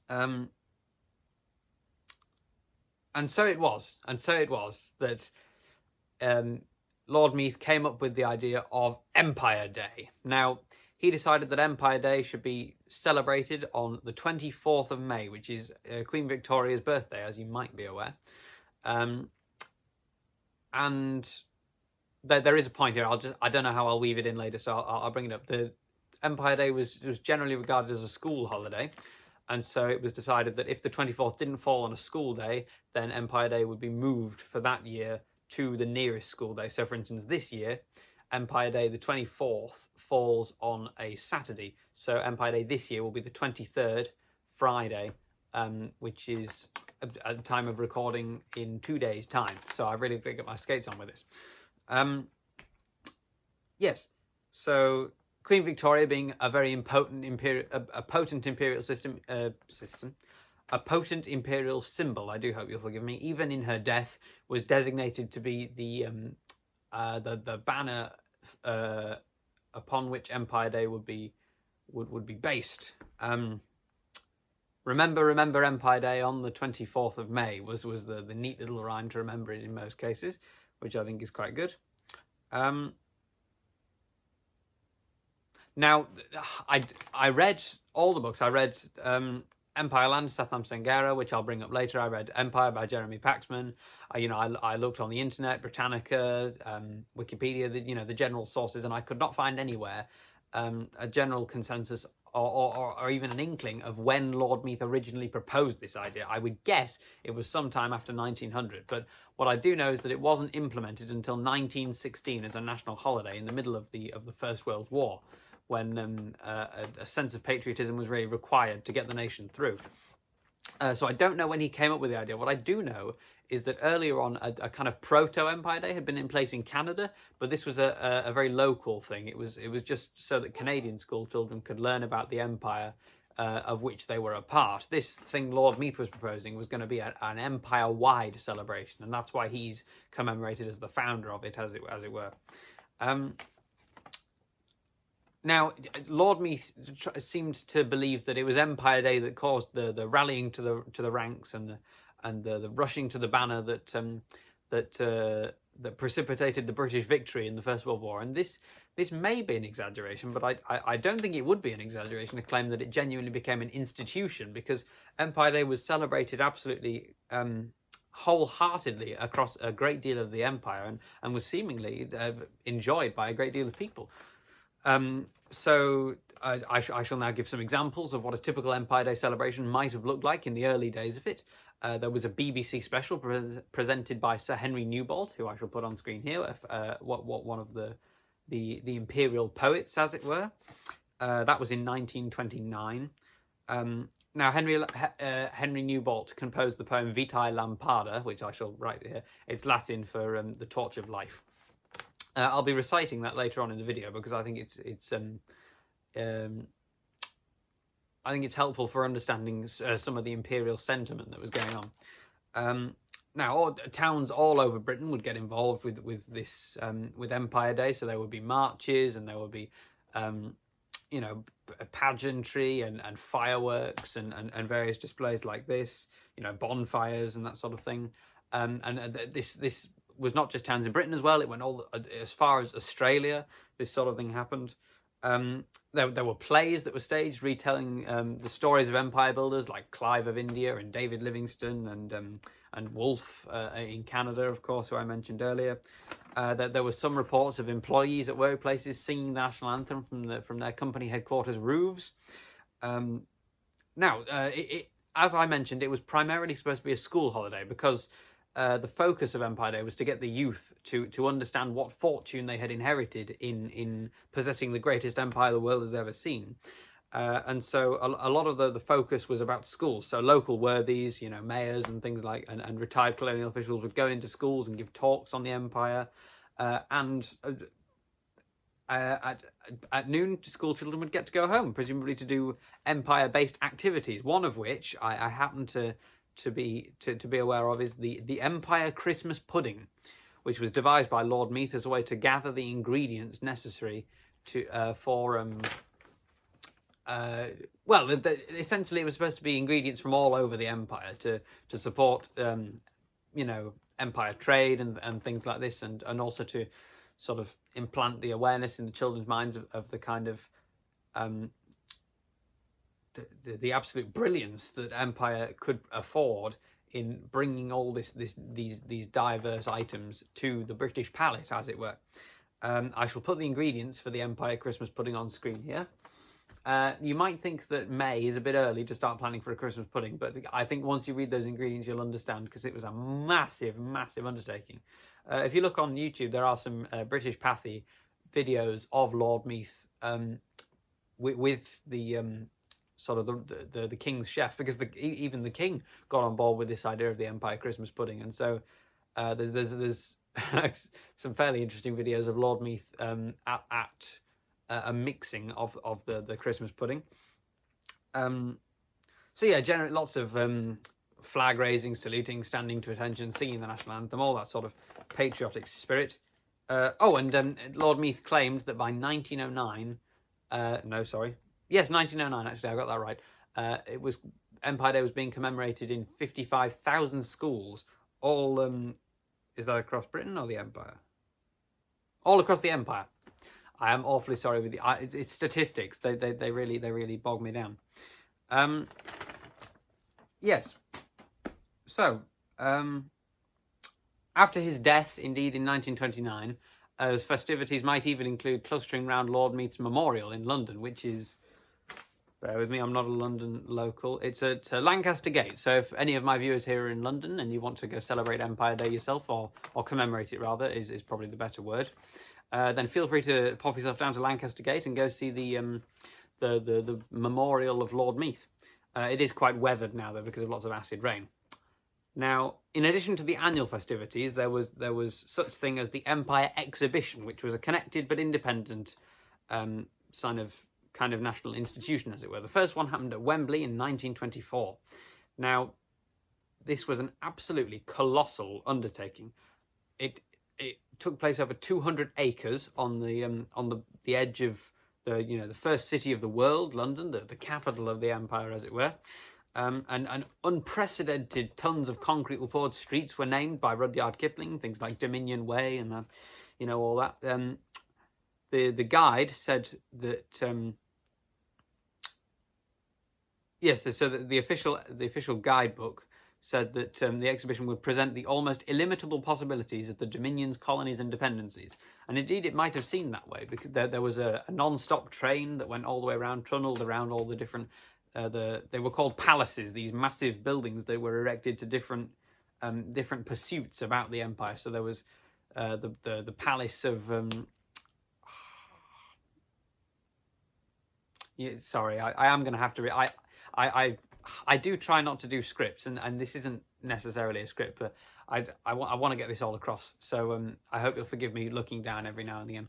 And so it was that Lord Meath came up with the idea of Empire Day. Now, he decided that Empire Day should be celebrated on the 24th of May, which is Queen Victoria's birthday, as you might be aware. And there is a point here. I don't know how I'll weave it in later, so I'll bring it up. The Empire Day was generally regarded as a school holiday, and so it was decided that if the 24th didn't fall on a school day, then Empire Day would be moved for that year to the nearest school day. So, for instance, this year, Empire Day, the 24th, falls on a Saturday. So Empire Day this year will be the 23rd, Friday, which is at the time of recording in 2 days' time. So I've really got to get my skates on with this. Yes, so Queen Victoria, being a very potent imperial a potent imperial symbol, I do hope you'll forgive me, even in her death, was designated to be the banner upon which Empire Day would be based. Remember Empire Day on the 24th of May was the neat little rhyme to remember it in most cases, which I think is quite good. Now, I read all the books. I read Empire Land, Satnam Sangera, which I'll bring up later. I read Empire by Jeremy Paxman. I looked on the internet, Britannica, Wikipedia, the general sources, and I could not find anywhere a general consensus or even an inkling of when Lord Meath originally proposed this idea. I would guess it was sometime after 1900, but what I do know is that it wasn't implemented until 1916 as a national holiday in the middle of the First World War, when a sense of patriotism was really required to get the nation through. So I don't know when he came up with the idea. What I do know is that earlier on, a kind of proto-Empire Day had been in place in Canada, but this was a very local thing. It was just so that Canadian school children could learn about the empire of which they were a part. This thing Lord Meath was proposing was going to be an empire-wide celebration, and that's why he's commemorated as the founder of it, as it were. Now, Lord Meath seemed to believe that it was Empire Day that caused the rallying to the ranks and the rushing to the banner that precipitated the British victory in the First World War. And this this may be an exaggeration, but I don't think it would be an exaggeration to claim that it genuinely became an institution, because Empire Day was celebrated absolutely wholeheartedly across a great deal of the empire, and was seemingly enjoyed by a great deal of people. So I shall now give some examples of what a typical Empire Day celebration might have looked like in the early days of it. There was a BBC special presented by Sir Henry Newbolt, who I shall put on screen here, one of the imperial poets, as it were. That was in 1929. Now, Henry Newbolt composed the poem Vitae Lampada, which I shall write here. It's Latin for the torch of life. I'll be reciting that later on in the video, because I think it's helpful for understanding some of the imperial sentiment that was going on. Now, towns all over Britain would get involved with this with Empire Day, so there would be marches, and there would be pageantry and fireworks and various displays like this, bonfires and that sort of thing. This was not just towns in Britain as well. It went all as far as Australia. This sort of thing happened. There were plays that were staged retelling the stories of empire builders like Clive of India and David Livingstone and Wolfe in Canada, of course, who I mentioned earlier. There were some reports of employees at workplaces singing the national anthem from their company headquarters roofs. Now, as I mentioned, it was primarily supposed to be a school holiday, because the focus of Empire Day was to get the youth to understand what fortune they had inherited in possessing the greatest empire the world has ever seen. And so a lot of the focus was about schools. So local worthies, mayors and things like, and retired colonial officials would go into schools and give talks on the empire. And at noon, school children would get to go home, presumably to do empire-based activities. One of which I happen to be aware of is the Empire Christmas pudding, which was devised by Lord Meath as a way to gather the ingredients necessary essentially it was supposed to be ingredients from all over the empire to support empire trade and things like this, and also to sort of implant the awareness in the children's minds of the kind of the absolute brilliance that empire could afford in bringing all these diverse items to the British palate, as it were. I shall put the ingredients for the Empire Christmas pudding on screen here. You might think that May is a bit early to start planning for a Christmas pudding, but I think once you read those ingredients, you'll understand, because it was a massive, massive undertaking. If you look on YouTube, there are some British Pathy videos of Lord Meath with the sort of the king's chef, because even the king got on board with this idea of the Empire Christmas pudding, and so there's some fairly interesting videos of Lord Meath at a mixing of the Christmas pudding. So yeah, generally lots of flag raising, saluting, standing to attention, singing the national anthem, all that sort of patriotic spirit. Lord Meath claimed that by 1909, 1909, actually, I got that right. It was Empire Day was being commemorated in 55,000 schools, all, is that across Britain or the Empire? All across the Empire. I am awfully sorry with it's statistics. They really bog me down. Yes. So, after his death, indeed, in 1929, as festivities might even include clustering round Lord Meath's memorial in London, which is, bear with me, I'm not a London local. It's at Lancaster Gate. So if any of my viewers here are in London and you want to go celebrate Empire Day yourself, or commemorate it rather, is probably the better word, then feel free to pop yourself down to Lancaster Gate and go see the memorial of Lord Meath. It is quite weathered now, though, because of lots of acid rain. Now, in addition to the annual festivities, there was such thing as the Empire Exhibition, which was a connected but independent kind of national institution, as it were. The first one happened at Wembley in 1924. Now, this was an absolutely colossal undertaking. It took place over 200 acres on the edge of the first city of the world, London, the capital of the empire, as it were. And unprecedented tons of concrete were poured. Streets were named by Rudyard Kipling, things like Dominion Way and all that. the guide said that the official guidebook said that the exhibition would present the almost illimitable possibilities of the dominions, colonies, and dependencies. And indeed, it might have seemed that way, because there was a non-stop train that went all the way around, tunneled around all the different. They were called palaces. These massive buildings that were erected to different pursuits about the empire. So there was the palace of. Sorry, I am going to have to. I do try not to do scripts, and this isn't necessarily a script, but I want to get this all across. So I hope you'll forgive me looking down every now and again.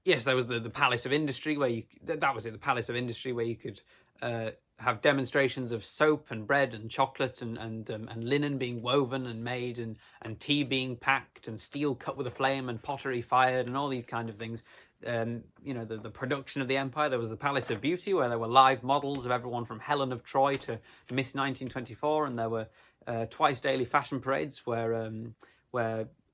Yes, there was the Palace of Industry where that was it. The Palace of Industry where you could have demonstrations of soap and bread and chocolate and linen being woven and made and tea being packed and steel cut with a flame and pottery fired and all these kind of things. The production of the empire. There was the Palace of Beauty where there were live models of everyone from Helen of Troy to Miss 1924, and there were twice daily fashion parades where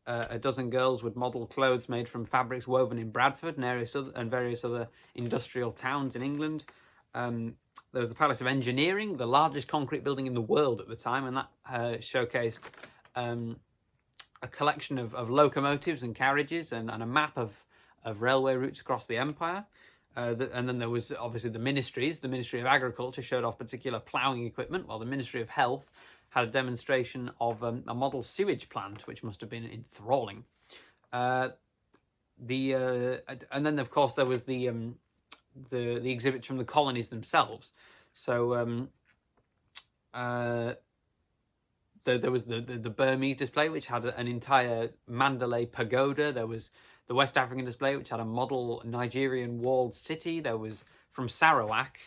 a dozen girls would model clothes made from fabrics woven in Bradford and various other industrial towns in England. There was the Palace of Engineering, the largest concrete building in the world at the time, and that showcased a collection of locomotives and carriages and a map of railway routes across the empire. And then there was obviously the ministries. The Ministry of Agriculture showed off particular ploughing equipment, while the Ministry of Health had a demonstration of a model sewage plant, which must have been enthralling. And then, of course, there was the exhibits from the colonies themselves. So there was the Burmese display, which had an entire Mandalay pagoda. There was the West African display, which had a model Nigerian walled city. There was from Sarawak.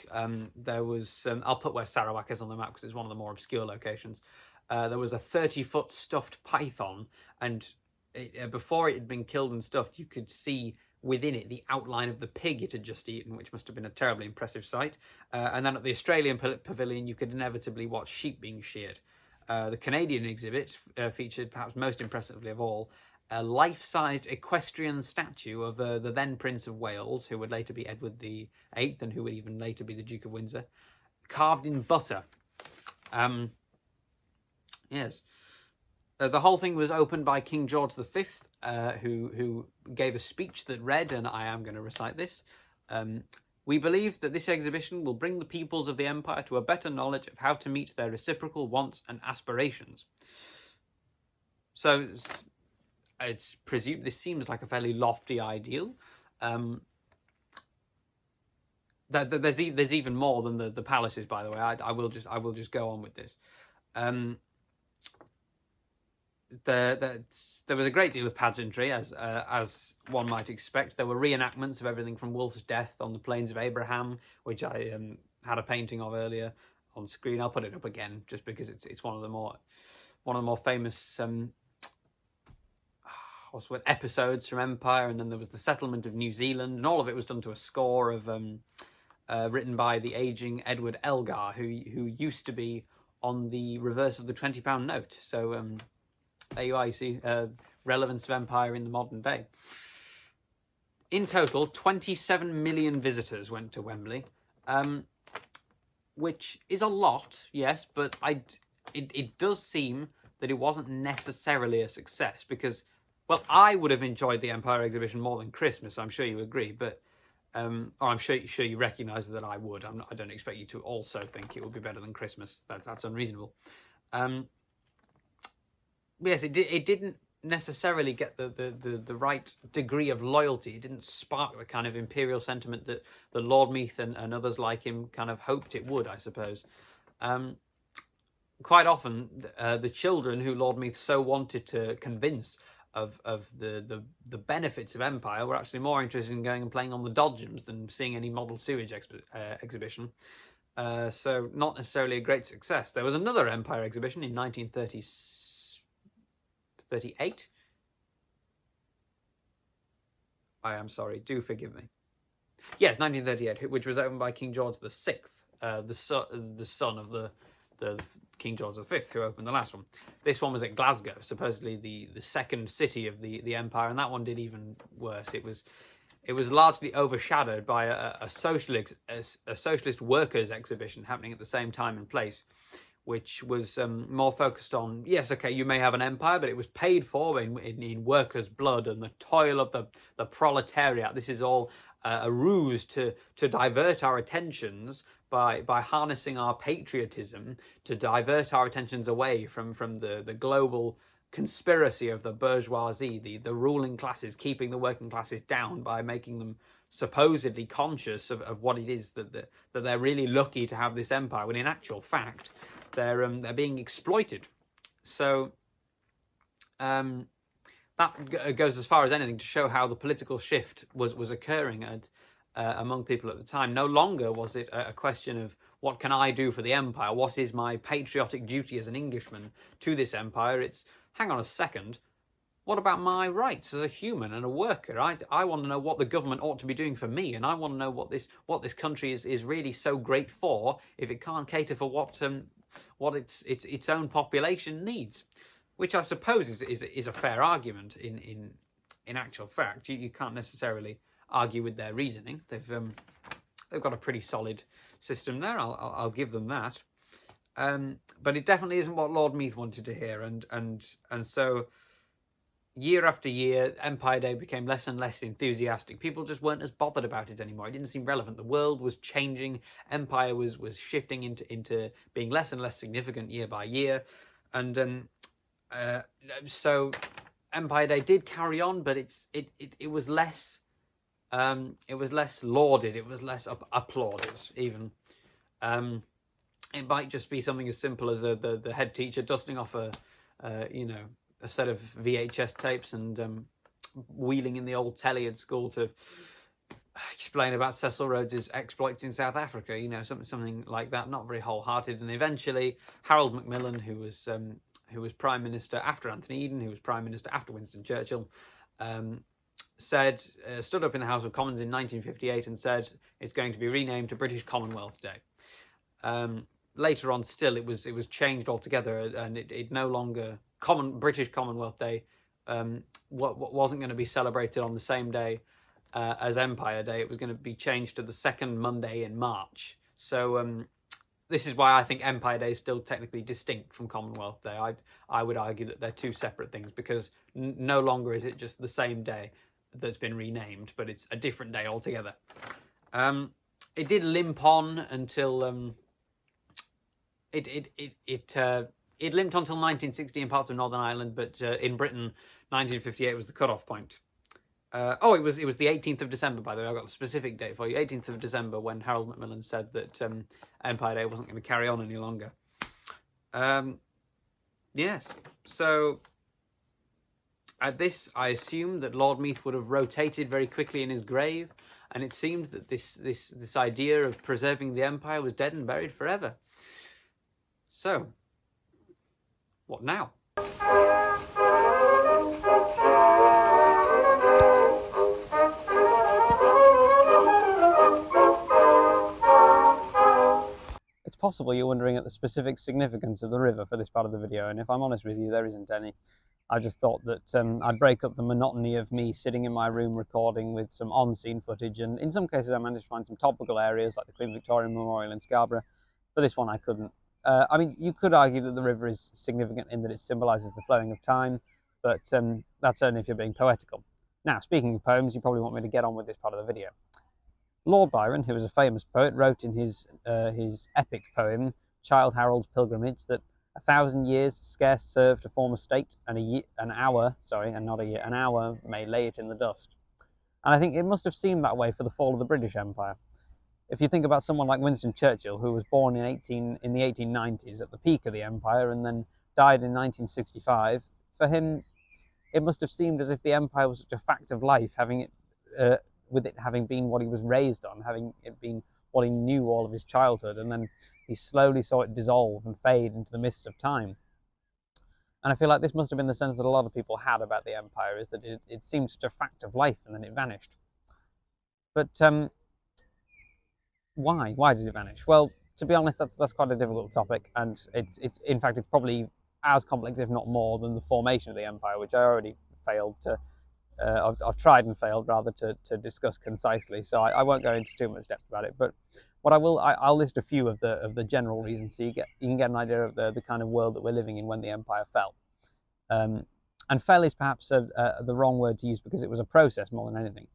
There was I'll put where Sarawak is on the map because it's one of the more obscure locations. There was a 30-foot stuffed python, and before it had been killed and stuffed, you could see within it the outline of the pig it had just eaten, which must have been a terribly impressive sight. And then at the Australian pavilion, you could inevitably watch sheep being sheared. The Canadian exhibit featured, perhaps most impressively of all, a life-sized equestrian statue of the then Prince of Wales, who would later be Edward VIII and who would even later be the Duke of Windsor, carved in butter. Yes. The whole thing was opened by King George V, who gave a speech that read, and I am going to recite this, "We believe that this exhibition will bring the peoples of the empire to a better knowledge of how to meet their reciprocal wants and aspirations." So it's presumed this seems like a fairly lofty ideal. There's even more than the palaces, by the way. I will just go on with this. There was a great deal of pageantry, as one might expect. There were reenactments of everything from Wolfe's death on the Plains of Abraham, which I had a painting of earlier on screen. I'll put it up again just because it's one of the more famous episodes from Empire. And then there was the settlement of New Zealand, and all of it was done to a score of written by the aging Edward Elgar, who used to be on the reverse of the £20 note. So there you are, you see relevance of Empire in the modern day. In total, 27 million visitors went to Wembley, which is a lot, yes, but it does seem that it wasn't necessarily a success because, well, I would have enjoyed the Empire exhibition more than Christmas. I'm sure you agree, but or I'm sure you recognise that I would. I don't expect you to also think it would be better than Christmas. That's unreasonable. Yes, it didn't necessarily get the right degree of loyalty. It didn't spark the kind of imperial sentiment that Lord Meath and others like him kind of hoped it would, I suppose. Quite often, the children who Lord Meath so wanted to convince of the benefits of Empire were actually more interested in going and playing on the Dodgems than seeing any model sewage exhibition. So not necessarily a great success. There was another Empire exhibition in 1938. I am sorry, do forgive me. Yes, 1938, which was opened by King George VI, the son of the King George V, who opened the last one. This one was at Glasgow, supposedly the second city of the empire, and that one did even worse. It was largely overshadowed by a socialist workers exhibition happening at the same time and place, which was more focused on, yes, okay, you may have an empire, but it was paid for in workers' blood and the toil of the proletariat. This is all a ruse to divert our attentions by harnessing our patriotism, to divert our attentions away from the global conspiracy of the bourgeoisie, the ruling classes, keeping the working classes down by making them supposedly conscious of what it is that they're really lucky to have this empire, when in actual fact they're being exploited. So that goes as far as anything to show how the political shift was occurring among people at the time. No longer was it a question of what can I do for the empire, what is my patriotic duty as an Englishman to this empire. It's, hang on a second, what about my rights as a human and a worker? I want to know what the government ought to be doing for me, and I want to know what this country is really so great for if it can't cater for what its own population needs, which I suppose is a fair argument. In actual fact, you can't necessarily argue with their reasoning. They've got a pretty solid system there. I'll give them that. But it definitely isn't what Lord Meath wanted to hear, and so year after year, Empire Day became less and less enthusiastic. People just weren't as bothered about it anymore. It didn't seem relevant. The world was changing. Empire was shifting into being less and less significant year by year, and so Empire Day did carry on, but it was less lauded. It was less applauded even. It might just be something as simple as the head teacher dusting off a set of VHS tapes and wheeling in the old telly at school to explain about Cecil Rhodes's exploits in South Africa, something like that, not very wholehearted. And eventually Harold Macmillan, who was Prime Minister after Anthony Eden, who was Prime Minister after Winston Churchill, stood up in the House of Commons in 1958 and said it's going to be renamed to British Commonwealth Day. Later on, still, it was changed altogether, and it no longer British Commonwealth Day wasn't going to be celebrated on the same day as Empire Day. It was going to be changed to the second Monday in March. So this is why I think Empire Day is still technically distinct from Commonwealth Day. I would argue that they're two separate things, because no longer is it just the same day that's been renamed, but it's a different day altogether. It did limp on until it limped on until 1960 in parts of Northern Ireland, but in Britain, 1958 was the cut-off point. It was the 18th of December, by the way. I've got the specific date for you. 18th of December, when Harold Macmillan said that Empire Day wasn't going to carry on any longer. Yes, so at this, I assumed that Lord Meath would have rotated very quickly in his grave, and it seemed that this idea of preserving the empire was dead and buried forever. So, what now? It's possible you're wondering at the specific significance of the river for this part of the video, and if I'm honest with you, there isn't any. I just thought that I'd break up the monotony of me sitting in my room recording with some on-scene footage, and in some cases I managed to find some topical areas like the Queen Victoria Memorial in Scarborough. For this one I couldn't. You could argue that the river is significant in that it symbolises the flowing of time, but that's only if you're being poetical. Now, speaking of poems, you probably want me to get on with this part of the video. Lord Byron, who was a famous poet, wrote in his epic poem, Childe Harold's Pilgrimage, that 1,000 years scarce serve to form a state, and an hour may lay it in the dust. And I think it must have seemed that way for the fall of the British Empire. If you think about someone like Winston Churchill, who was born in the 1890s at the peak of the empire and then died in 1965, for him it must have seemed as if the empire was such a fact of life, with it having been what he was raised on, having it been what he knew all of his childhood, and then he slowly saw it dissolve and fade into the mists of time. And I feel like this must have been the sense that a lot of people had about the empire, is that it seemed such a fact of life and then it vanished. But why? Why did it vanish? Well, to be honest, that's quite a difficult topic, and it's in fact it's probably as complex, if not more, than the formation of the empire, which I already failed to. I've tried and failed rather to discuss concisely, so I won't go into too much depth about it. But what I'll list a few of the general reasons, so you can get an idea of the kind of world that we're living in when the empire fell. And fell is perhaps the wrong word to use, because it was a process more than anything.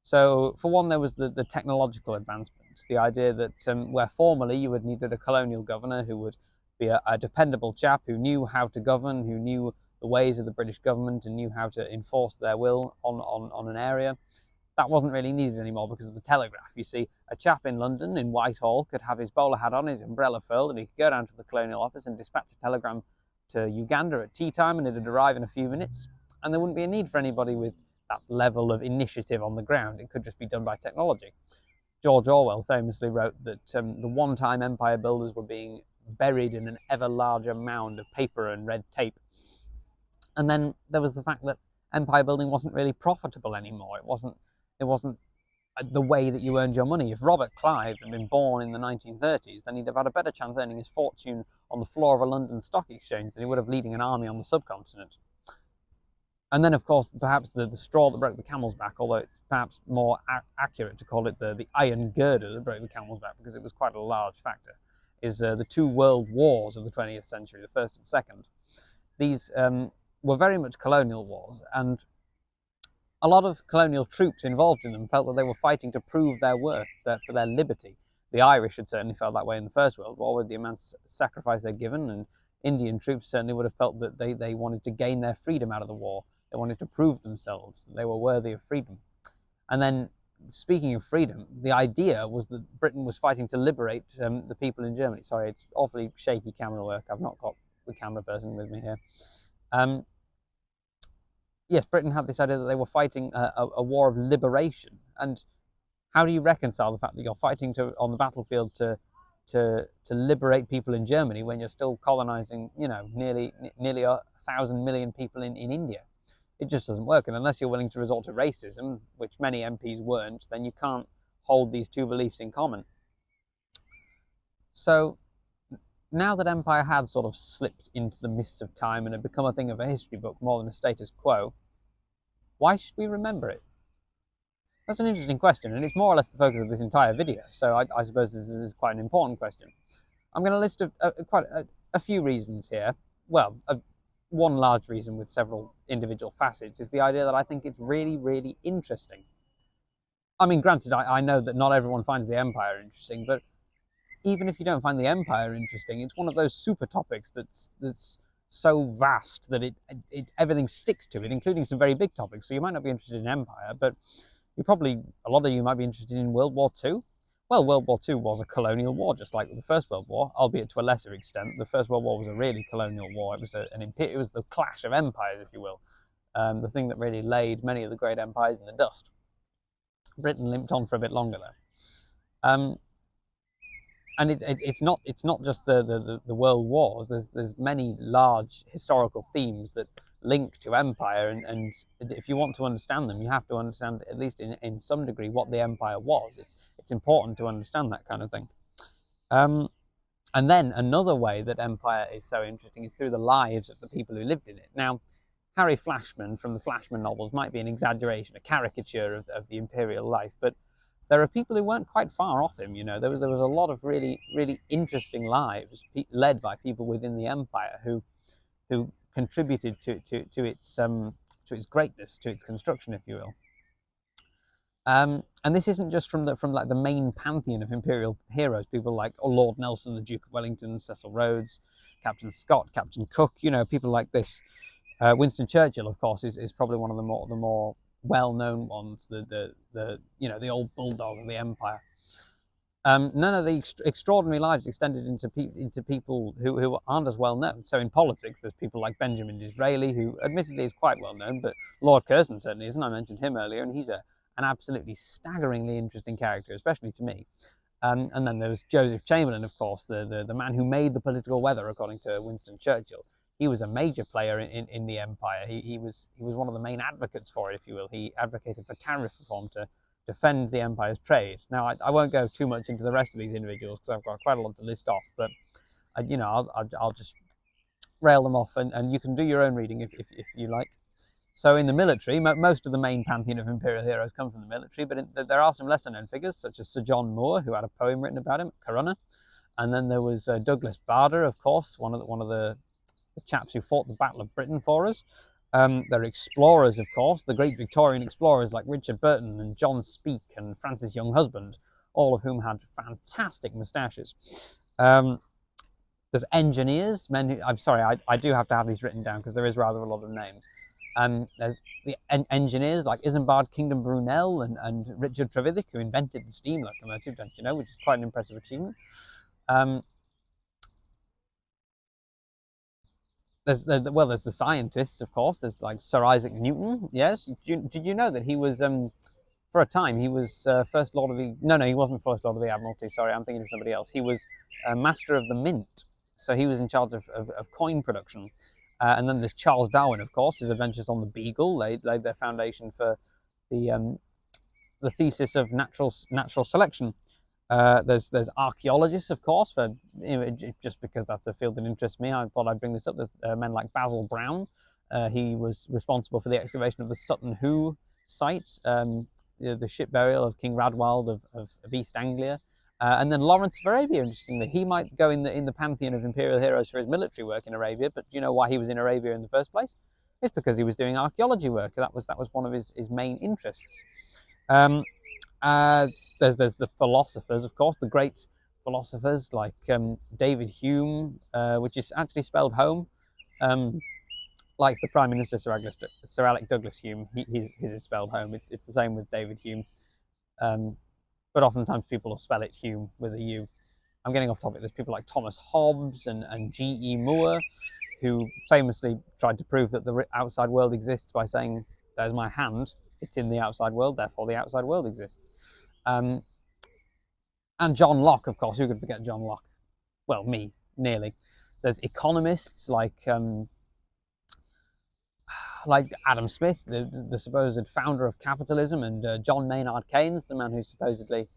So for one, there was the technological advancement, the idea that where formerly you would needed a colonial governor who would be a dependable chap who knew how to govern, who knew the ways of the British government and knew how to enforce their will on an area. That wasn't really needed anymore because of the telegraph. You see, a chap in London, in Whitehall, could have his bowler hat on, his umbrella furled, and he could go down to the colonial office and dispatch a telegram to Uganda at tea time, and it'd arrive in a few minutes. And there wouldn't be a need for anybody with that level of initiative on the ground. It could just be done by technology. George Orwell famously wrote that the one-time empire builders were being buried in an ever larger mound of paper and red tape. And then there was the fact that empire building wasn't really profitable anymore. It wasn't the way that you earned your money. If Robert Clive had been born in the 1930s, then he'd have had a better chance earning his fortune on the floor of a London stock exchange than he would have leading an army on the subcontinent. And then, of course, perhaps the straw that broke the camel's back, although it's perhaps more accurate to call it the iron girder that broke the camel's back, because it was quite a large factor, is the two world wars of the 20th century, the first and second. These were very much colonial wars, and a lot of colonial troops involved in them felt that they were fighting to prove their worth, for their liberty. The Irish had certainly felt that way in the First World War, with the immense sacrifice they'd given, and Indian troops certainly would have felt that they wanted to gain their freedom out of the war. They wanted to prove themselves that they were worthy of freedom. And then, speaking of freedom, the idea was that Britain was fighting to liberate the people in Germany. Sorry, it's awfully shaky camera work. I've not got the camera person with me here. Yes, Britain had this idea that they were fighting a war of liberation. And how do you reconcile the fact that you're fighting on the battlefield to liberate people in Germany when you're still colonizing, nearly 1,000 million people in India? It just doesn't work. And unless you're willing to resort to racism, which many MPs weren't, then you can't hold these two beliefs in common. So now that empire had sort of slipped into the mists of time and had become a thing of a history book more than a status quo, why should we remember it? That's an interesting question, and it's more or less the focus of this entire video, so I suppose this is quite an important question. I'm going to list quite a few reasons here. Well, one large reason with several individual facets is the idea that I think it's really, really interesting. I mean, granted, I know that not everyone finds the empire interesting, but even if you don't find the empire interesting, it's one of those super topics that's so vast that everything sticks to it, including some very big topics. So you might not be interested in empire, but a lot of you might be interested in World War II. Well, World War II was a colonial war, just like the First World War, albeit to a lesser extent. The First World War was a really colonial war. It was it was the clash of empires, if you will, the thing that really laid many of the great empires in the dust. Britain limped on for a bit longer, though. And it's not just the world wars. There's many large historical themes that link to empire, and if you want to understand them, you have to understand, at least in some degree, what the empire was. It's important to understand that kind of thing. And then another way that empire is so interesting is through the lives of the people who lived in it. Now, Harry Flashman from the Flashman novels might be an exaggeration, a caricature of the imperial life, but there are people who weren't quite far off him. There was a lot of really, really interesting lives led by people within the empire who contributed to its greatness, to its construction, if you will. And this isn't just from the main pantheon of imperial heroes, people like Lord Nelson, the Duke of Wellington, Cecil Rhodes, Captain Scott, Captain Cook. People like this. Winston Churchill, of course, is probably one of the more well-known ones, the old bulldog of the empire. None of the extraordinary lives extended into people who aren't as well known. So in politics, there's people like Benjamin Disraeli, who admittedly is quite well known, but Lord Curzon certainly isn't. I mentioned him earlier, and he's an absolutely staggeringly interesting character, especially to me. And then there was Joseph Chamberlain, of course, the man who made the political weather, according to Winston Churchill. He was a major player in the empire. He was one of the main advocates for it, if you will. He advocated for tariff reform to defend the empire's trade. Now, I won't go too much into the rest of these individuals because I've got quite a lot to list off, but I'll just rail them off, and you can do your own reading if you like. So in the military, most of the main pantheon of imperial heroes come from the military, but there are some lesser-known figures, such as Sir John Moore, who had a poem written about him, Corunna, and then there was Douglas Bader, of course, one of the chaps who fought the Battle of Britain for us. There are explorers, of course, the great Victorian explorers like Richard Burton and John Speke and Francis Younghusband, all of whom had fantastic moustaches. There's engineers, men who, I'm sorry, I do have to have these written down because there is rather a lot of names. There's the engineers like Isambard Kingdom Brunel and Richard Trevithick, who invented the steam locomotive, don't you know, which is quite an impressive achievement. There's the scientists, of course. There's like Sir Isaac Newton. Yes, did you know that he was for a time he was First Lord of the? No, he wasn't First Lord of the Admiralty. Sorry, I'm thinking of somebody else. He was Master of the Mint, so he was in charge of coin production. And then there's Charles Darwin, of course. His adventures on the Beagle laid their foundation for the thesis of natural selection. There's archaeologists, of course, for just because that's a field that interests me. I thought I'd bring this up. There's men like Basil Brown. He was responsible for the excavation of the Sutton Hoo site, the ship burial of King Radwald of East Anglia. And then Lawrence of Arabia, interestingly, he might go in the pantheon of imperial heroes for his military work in Arabia. But do you know why he was in Arabia in the first place? It's because he was doing archaeology work. That was one of his main interests. There's the philosophers, of course, the great philosophers like David Hume, which is actually spelled home, like the Prime Minister Sir Alec Douglas Hume. His is spelled home. It's the same with David Hume. But oftentimes people will spell it Hume with a U. I'm getting off topic. There's people like Thomas Hobbes and G.E. Moore, who famously tried to prove that the outside world exists by saying, "There's my hand. It's in the outside world, therefore the outside world exists." And John Locke, of course. Who could forget John Locke? Well, me, nearly. There's economists like Adam Smith, the supposed founder of capitalism, and John Maynard Keynes, the man who supposedly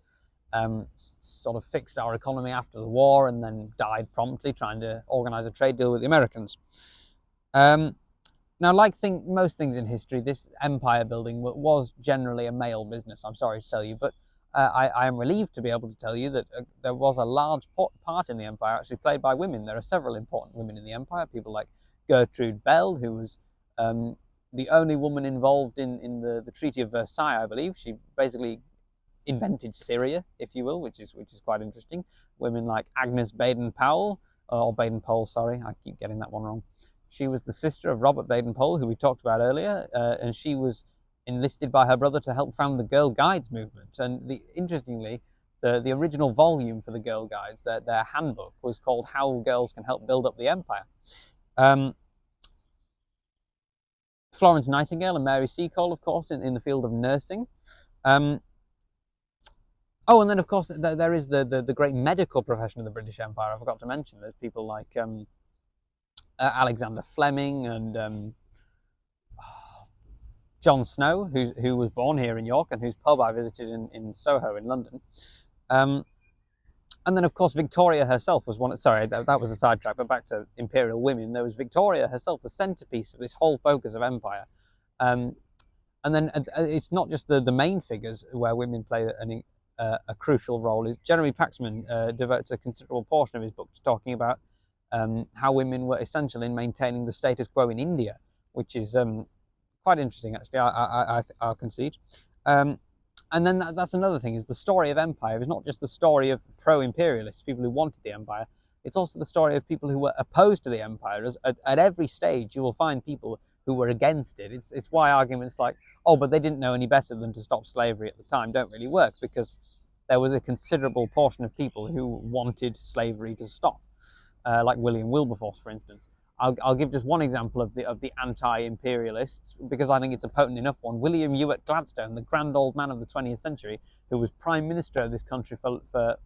sort of fixed our economy after the war and then died promptly trying to organize a trade deal with the Americans. Now, like most things in history, this empire building was generally a male business, I'm sorry to tell you, but I am relieved to be able to tell you that there was a large part in the empire actually played by women. There are several important women in the empire, people like Gertrude Bell, who was the only woman involved in the Treaty of Versailles, I believe. She basically invented Syria, if you will, which is quite interesting. Women like Agnes Baden-Powell, or Baden-Powell, sorry, I keep getting that one wrong. She was the sister of Robert Baden-Powell, who we talked about earlier, and she was enlisted by her brother to help found the Girl Guides movement. And interestingly, the original volume for the Girl Guides, their handbook, was called How Girls Can Help Build Up the Empire. Florence Nightingale and Mary Seacole, of course, in the field of nursing. And then, of course, there is the great medical profession of the British Empire. I forgot to mention there's people like Alexander Fleming and John Snow, who was born here in York and whose pub I visited in Soho in London. And then, of course, Victoria herself was one. Sorry, that was a sidetrack, but back to imperial women. There was Victoria herself, the centerpiece of this whole focus of empire. And then it's not just the main figures where women play a crucial role. Jeremy Paxman devotes a considerable portion of his book to talking about how women were essential in maintaining the status quo in India, which is quite interesting, actually, I'll concede. And then that's another thing, is the story of empire is not just the story of pro-imperialists, people who wanted the empire. It's also the story of people who were opposed to the empire. At every stage, you will find people who were against it. It's why arguments like, oh, but they didn't know any better than to stop slavery at the time, don't really work, because there was a considerable portion of people who wanted slavery to stop, like William Wilberforce, for instance. I'll give just one example of the anti-imperialists, because I think it's a potent enough one. William Ewart Gladstone, the grand old man of the 20th century, who was Prime Minister of this country for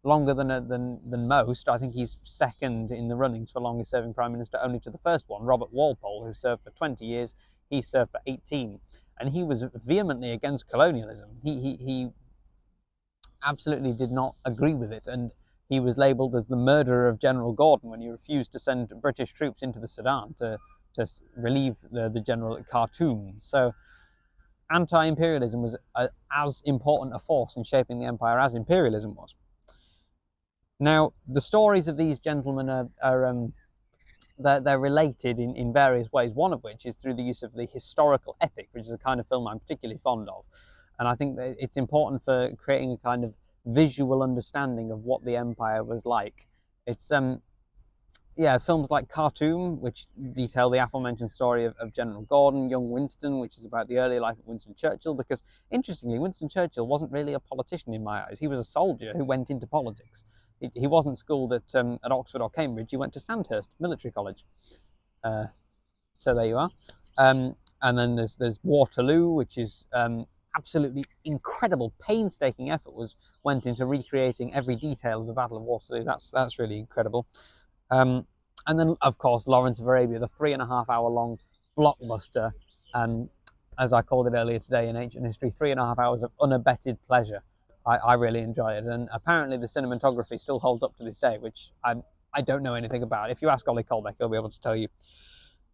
longer than most. I think he's second in the runnings for longest serving Prime Minister, only to the first one, Robert Walpole, who served for 20 years. He served for 18. and he was vehemently against colonialism. He absolutely did not agree with it, and he was labelled as the murderer of General Gordon when he refused to send British troops into the Sudan to relieve the general at Khartoum. So anti-imperialism was as important a force in shaping the empire as imperialism was. Now, the stories of these gentlemen they're related in various ways, one of which is through the use of the historical epic, which is a kind of film I'm particularly fond of. And I think that it's important for creating a kind of visual understanding of what the empire was like. It's films like Khartoum, which detail the aforementioned story of General Gordon, Young Winston, which is about the early life of Winston Churchill, because interestingly, Winston Churchill wasn't really a politician in my eyes. He was a soldier who went into politics. He wasn't schooled at Oxford or Cambridge. He went to Sandhurst Military College. So there you are. And then there's Waterloo, which is absolutely incredible, painstaking effort went into recreating every detail of the Battle of Waterloo. That's really incredible. And then, of course, Lawrence of Arabia, the 3.5 hour long blockbuster, as I called it earlier today in Ancient History, 3.5 hours of unabetted pleasure. I really enjoy it, and apparently the cinematography still holds up to this day, which I don't know anything about. If you ask Ollie Colbeck, he'll be able to tell you.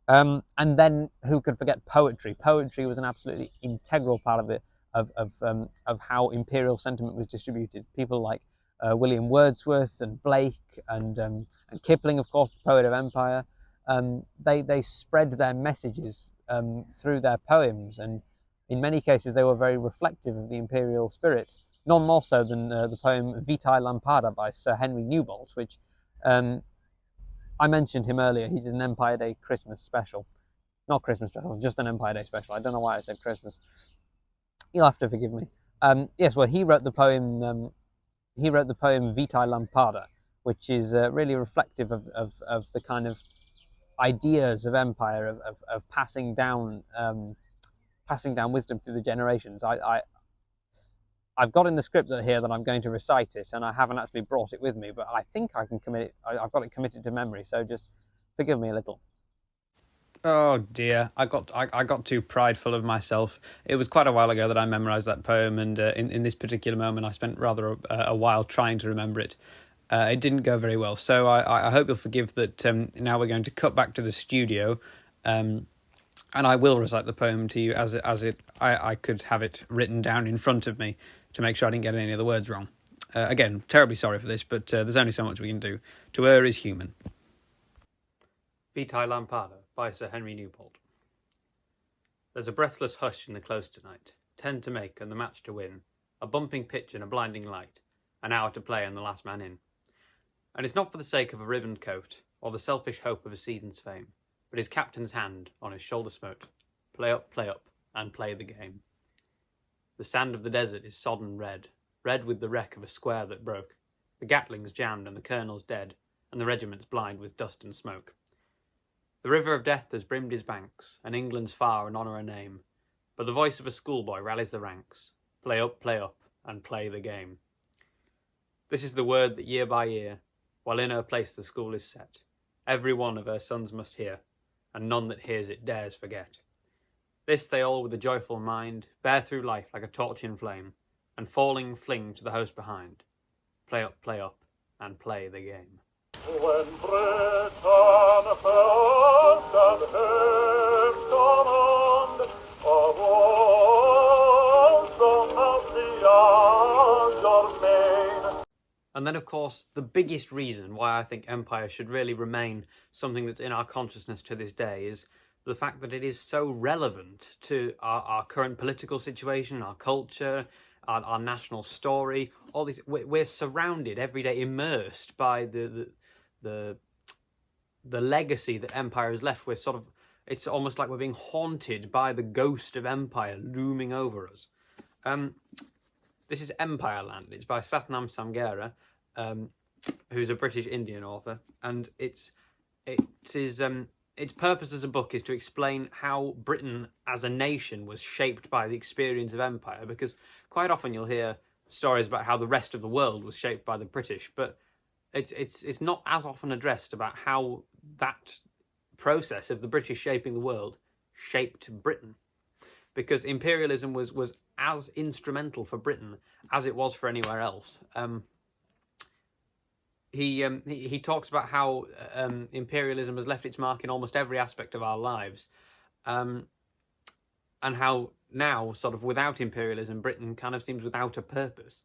And then, who could forget poetry? Poetry was an absolutely integral part of it, of how imperial sentiment was distributed. People like William Wordsworth and Blake and Kipling, of course, the poet of empire. They spread their messages through their poems, and in many cases they were very reflective of the imperial spirit. None more so than the poem Vitae Lampada by Sir Henry Newbolt, which I mentioned him earlier. He did an Empire Day Christmas special. Not Christmas special, just an Empire Day special. I don't know why I said Christmas. You'll have to forgive me. Yes, well, he wrote the poem Vitae Lampada, which is really reflective of the kind of ideas of empire, of passing down wisdom through the generations. I've got in the script here that I'm going to recite it, and I haven't actually brought it with me, but I think I can commit it. I've got it committed to memory, so just forgive me a little. Oh dear, I got too prideful of myself. It was quite a while ago that I memorised that poem, and in this particular moment I spent rather a while trying to remember it. It didn't go very well, so I hope you'll forgive that. Now we're going to cut back to the studio, and I will recite the poem to you as I could have it written down in front of me to make sure I didn't get any of the words wrong. Again, terribly sorry for this, but there's only so much we can do. To err is human. Vitae Lampada by Sir Henry Newbolt. There's a breathless hush in the close tonight, 10 to make and the match to win, a bumping pitch and a blinding light, an hour to play and the last man in. And it's not for the sake of a ribboned coat, or the selfish hope of a season's fame, but his captain's hand on his shoulder smote. Play up, and play the game. The sand of the desert is sodden red, red with the wreck of a square that broke. The Gatling's jammed and the colonel's dead, and the regiment's blind with dust and smoke. The river of death has brimmed his banks, and England's far and honour a name, but the voice of a schoolboy rallies the ranks. Play up, and play the game. This is the word that year by year, while in her place the school is set, every one of her sons must hear, and none that hears it dares forget. This they all with a joyful mind bear through life like a torch in flame, and falling fling to the host behind. Play up, and play the game. When Britain first and him command of all so happy your main. And then, of course, the biggest reason why I think empire should really remain something that's in our consciousness to this day is the fact that it is so relevant to our current political situation, our culture, our national story. All these, we're surrounded every day, immersed by the legacy that empire has left. It's almost like we're being haunted by the ghost of empire looming over us. This is Empire Land. It's by Satnam Samgera, who's a British Indian author, and its purpose as a book is to explain how Britain as a nation was shaped by the experience of empire, because quite often you'll hear stories about how the rest of the world was shaped by the British, but it's not as often addressed about how that process of the British shaping the world shaped Britain. because imperialism was as instrumental for Britain as it was for anywhere else. He talks about how imperialism has left its mark in almost every aspect of our lives, and how now, sort of without imperialism, Britain kind of seems without a purpose.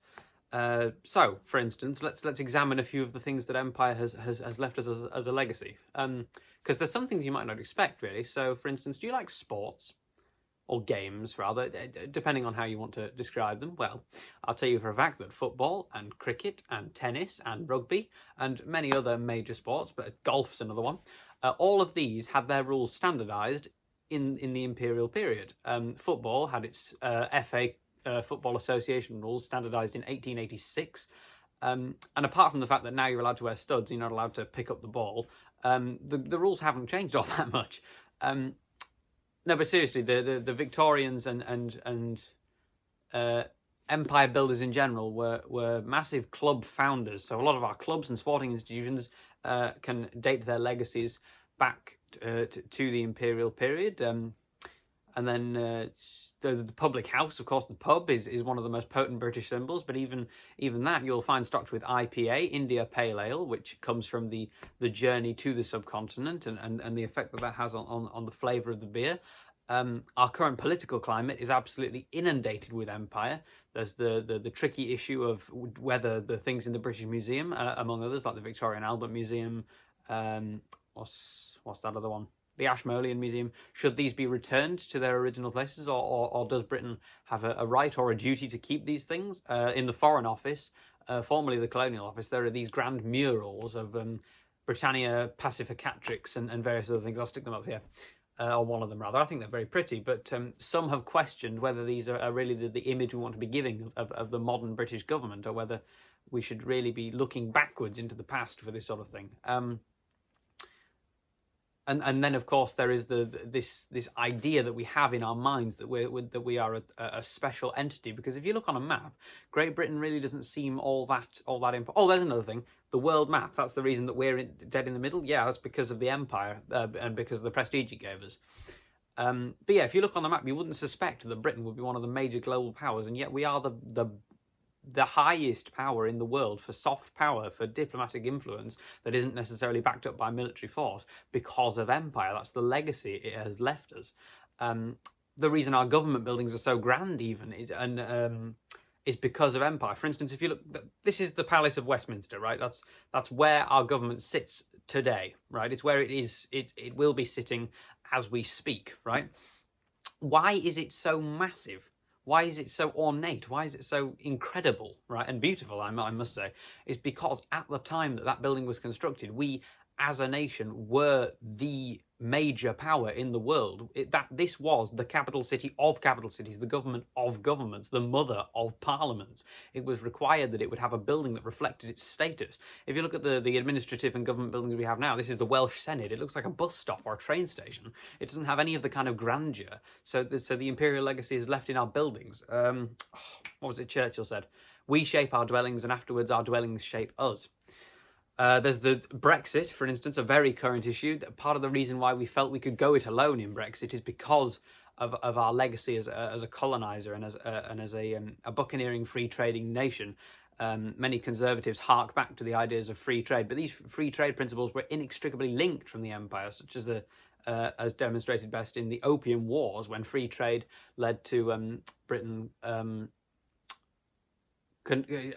So, for instance, let's examine a few of the things that empire has left us as a legacy. Because there's some things you might not expect, really. So, for instance, do you like sports? Or games, rather, depending on how you want to describe them. Well, I'll tell you for a fact that football and cricket and tennis and rugby and many other major sports, but golf's another one, all of these had their rules standardised in the imperial period. Football had its FA Football Association rules standardised in 1886. And apart from the fact that now you're allowed to wear studs, you're not allowed to pick up the ball, the rules haven't changed all that much. No, but seriously, the Victorians and empire builders in general were massive club founders. So a lot of our clubs and sporting institutions can date their legacies back to the imperial period. And then the public house, of course, the pub is one of the most potent British symbols. But even that you'll find stocked with IPA, India Pale Ale, which comes from the journey to the subcontinent and the effect that has on the flavour of the beer. Our current political climate is absolutely inundated with empire. There's the tricky issue of whether the things in the British Museum, among others, like the Victoria and Albert Museum, what's that other one? The Ashmolean Museum, should these be returned to their original places, or does Britain have a right or a duty to keep these things? In the Foreign Office, formerly the Colonial Office, there are these grand murals of Britannia Pacificatrix and various other things. I'll stick them up here, or one of them rather. I think they're very pretty, but some have questioned whether these are really the image we want to be giving of the modern British government, or whether we should really be looking backwards into the past for this sort of thing. And then, of course, there is this idea that we have in our minds that we are a special entity. Because if you look on a map, Great Britain really doesn't seem all that important. Oh, there's another thing: the world map. That's the reason that we're dead in the middle. Yeah, that's because of the empire and because of the prestige it gave us. But yeah, if you look on the map, you wouldn't suspect that Britain would be one of the major global powers, and yet we are the highest power in the world for soft power, for diplomatic influence that isn't necessarily backed up by military force because of empire. That's the legacy it has left us. The reason our government buildings are so grand even is because of empire. For instance, if you look, this is the Palace of Westminster, right? That's where our government sits today, right? It's where it is. It will be sitting as we speak, right? Why is it so massive? Why is it so ornate? Why is it so incredible, right? And beautiful, I must say. Is because at the time that building was constructed, we, as a nation, were the major power in the world. This was the capital city of capital cities, the government of governments, the mother of parliaments. It was required that it would have a building that reflected its status. If you look at the administrative and government buildings we have now, this is the Welsh Senate. It looks like a bus stop or a train station. It doesn't have any of the kind of grandeur. So the imperial legacy is left in our buildings. What was it Churchill said? We shape our dwellings, and afterwards our dwellings shape us. There's the Brexit, for instance, a very current issue. Part of the reason why we felt we could go it alone in Brexit is because of our legacy as a colonizer and as a buccaneering free trading nation. Many conservatives hark back to the ideas of free trade, but these free trade principles were inextricably linked from the empire, such as demonstrated best in the Opium Wars, when free trade led to Britain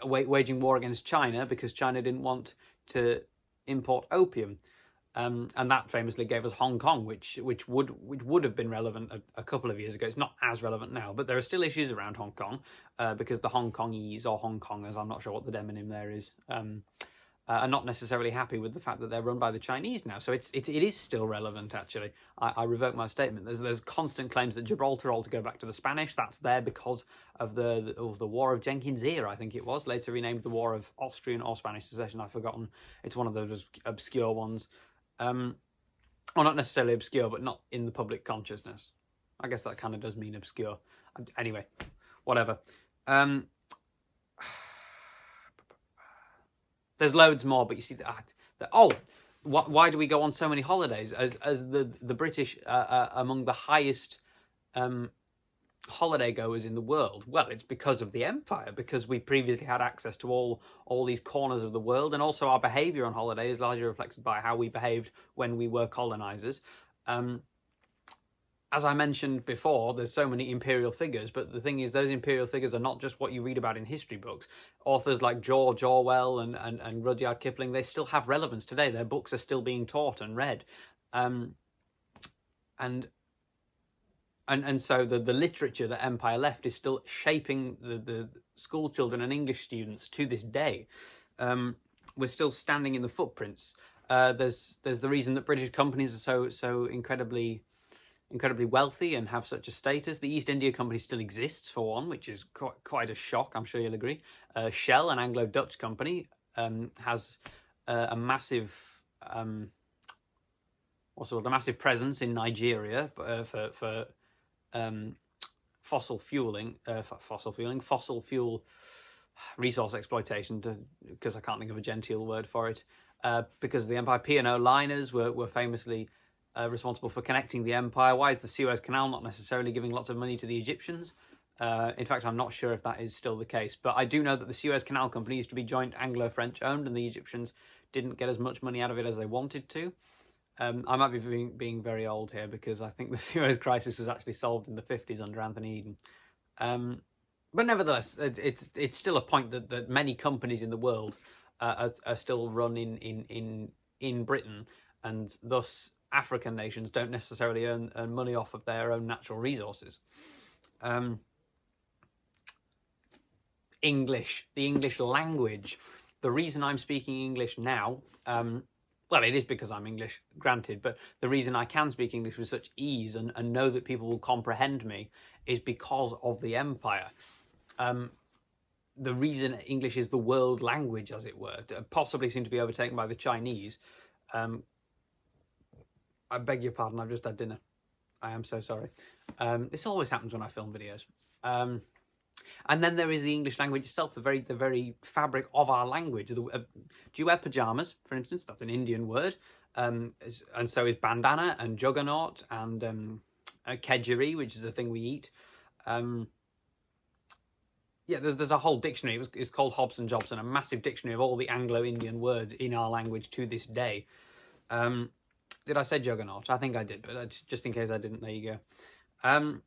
waging war against China because China didn't want to import opium, and that famously gave us Hong Kong, which would have been relevant a couple of years ago. It's not as relevant now, but there are still issues around Hong Kong because the Hong Kongese, or Hong Kongers, I'm not sure what the demonym there is, are not necessarily happy with the fact that they're run by the Chinese now. So it is still relevant, actually. I revoke my statement. There's constant claims that Gibraltar ought to go back to the Spanish. That's there because of the War of Jenkins' Ear, I think it was, later renamed the War of Austrian or Spanish Succession. I've forgotten. It's one of those obscure ones. Or not necessarily obscure, but not in the public consciousness. I guess that kind of does mean obscure. Anyway, whatever. There's loads more, but you see why do we go on so many holidays? As the British are among the highest holiday goers in the world? Well, it's because of the empire, because we previously had access to all these corners of the world, and also our behaviour on holiday is largely reflected by how we behaved when we were colonizers. As I mentioned before, there's so many imperial figures, but the thing is, those imperial figures are not just what you read about in history books. Authors like George Orwell and Rudyard Kipling, they still have relevance today. Their books are still being taught and read. And so the literature that Empire left is still shaping the school children and English students to this day. We're still standing in the footprints. There's the reason that British companies are so incredibly wealthy and have such a status. The East India Company still exists, for one, which is quite a shock, I'm sure you'll agree. Shell, an Anglo-Dutch company, has a massive a massive presence in Nigeria for fossil fuel resource exploitation, because I can't think of a genteel word for it. Because of the empire, P&O liners were famously responsible for connecting the empire. Why is the Suez Canal not necessarily giving lots of money to the Egyptians? In fact, I'm not sure if that is still the case, but I do know that the Suez Canal Company used to be joint Anglo-French owned, and the Egyptians didn't get as much money out of it as they wanted to. I might be being very old here, because I think the Suez crisis was actually solved in the 50s under Anthony Eden. But nevertheless, it's still a point that many companies in the world are still run in Britain, and thus African nations don't necessarily earn money off of their own natural resources. The English language. The reason I'm speaking English now, well, it is because I'm English, granted, but the reason I can speak English with such ease and know that people will comprehend me is because of the empire. The reason English is the world language, as it were, possibly soon to be overtaken by the Chinese. I beg your pardon, I've just had dinner. I am so sorry. This always happens when I film videos. And then there is the English language itself, the very fabric of our language. Do you wear pyjamas, for instance? That's an Indian word. And so is bandana and juggernaut and kedgeree, which is a thing we eat. Yeah, there's a whole dictionary. It's called Hobson Jobson, a massive dictionary of all the Anglo-Indian words in our language to this day. Did I say juggernaut? I think I did, but just in case I didn't, there you go.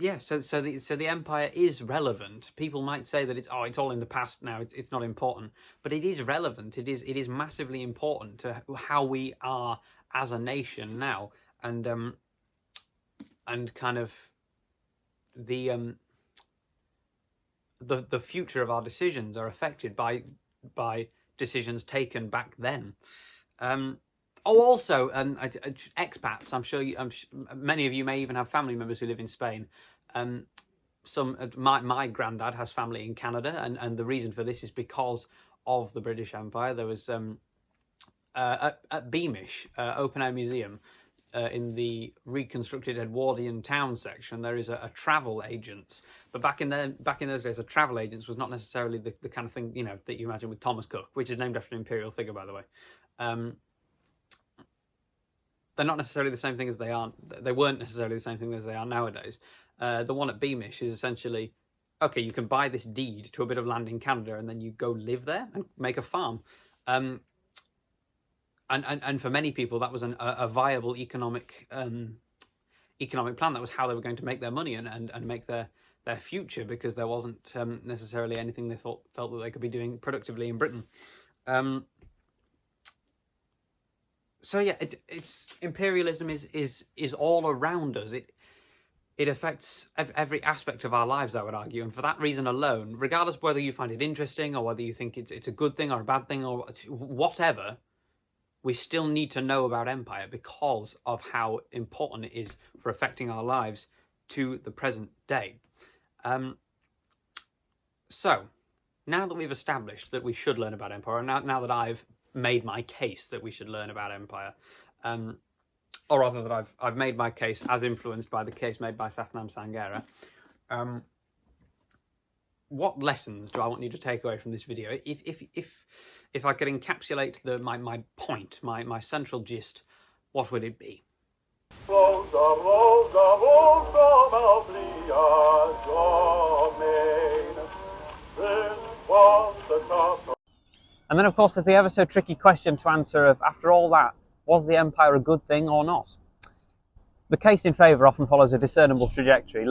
Yeah, so the empire is relevant. People might say that it's all in the past now. It's not important, but it is relevant. It is massively important to how we are as a nation now, and kind of the future of our decisions are affected by decisions taken back then. Also, expats. I'm sure many of you may even have family members who live in Spain. My granddad has family in Canada, and the reason for this is because of the British Empire. There was at Beamish Open Air Museum, in the reconstructed Edwardian town section, there is a travel agents. But back in those days, a travel agents was not necessarily the kind of thing that you imagine with Thomas Cook, which is named after an imperial figure, by the way. They're not necessarily the same thing as they are. They weren't necessarily the same thing as they are nowadays. The one at Beamish is essentially, okay, you can buy this deed to a bit of land in Canada, and then you go live there and make a farm. And for many people, that was a viable economic plan. That was how they were going to make their money and make their future, because there wasn't necessarily anything they felt that they could be doing productively in Britain. So yeah, it's imperialism is all around us. It affects every aspect of our lives, I would argue, and for that reason alone, regardless of whether you find it interesting or whether you think it's a good thing or a bad thing or whatever, we still need to know about empire because of how important it is for affecting our lives to the present day. So, now that we've established that we should learn about empire, now that I've made my case that we should learn about empire, or rather that I've made my case as influenced by the case made by Sathnam Sanghera, what lessons do I want you to take away from this video? If I could encapsulate my point, my central gist, what would it be? Rosa, rosa, rosa, malplia domain. This was the castle. And then, of course, there's the ever so tricky question to answer of, after all that, was the empire a good thing or not? The case in favour often follows a discernible trajectory,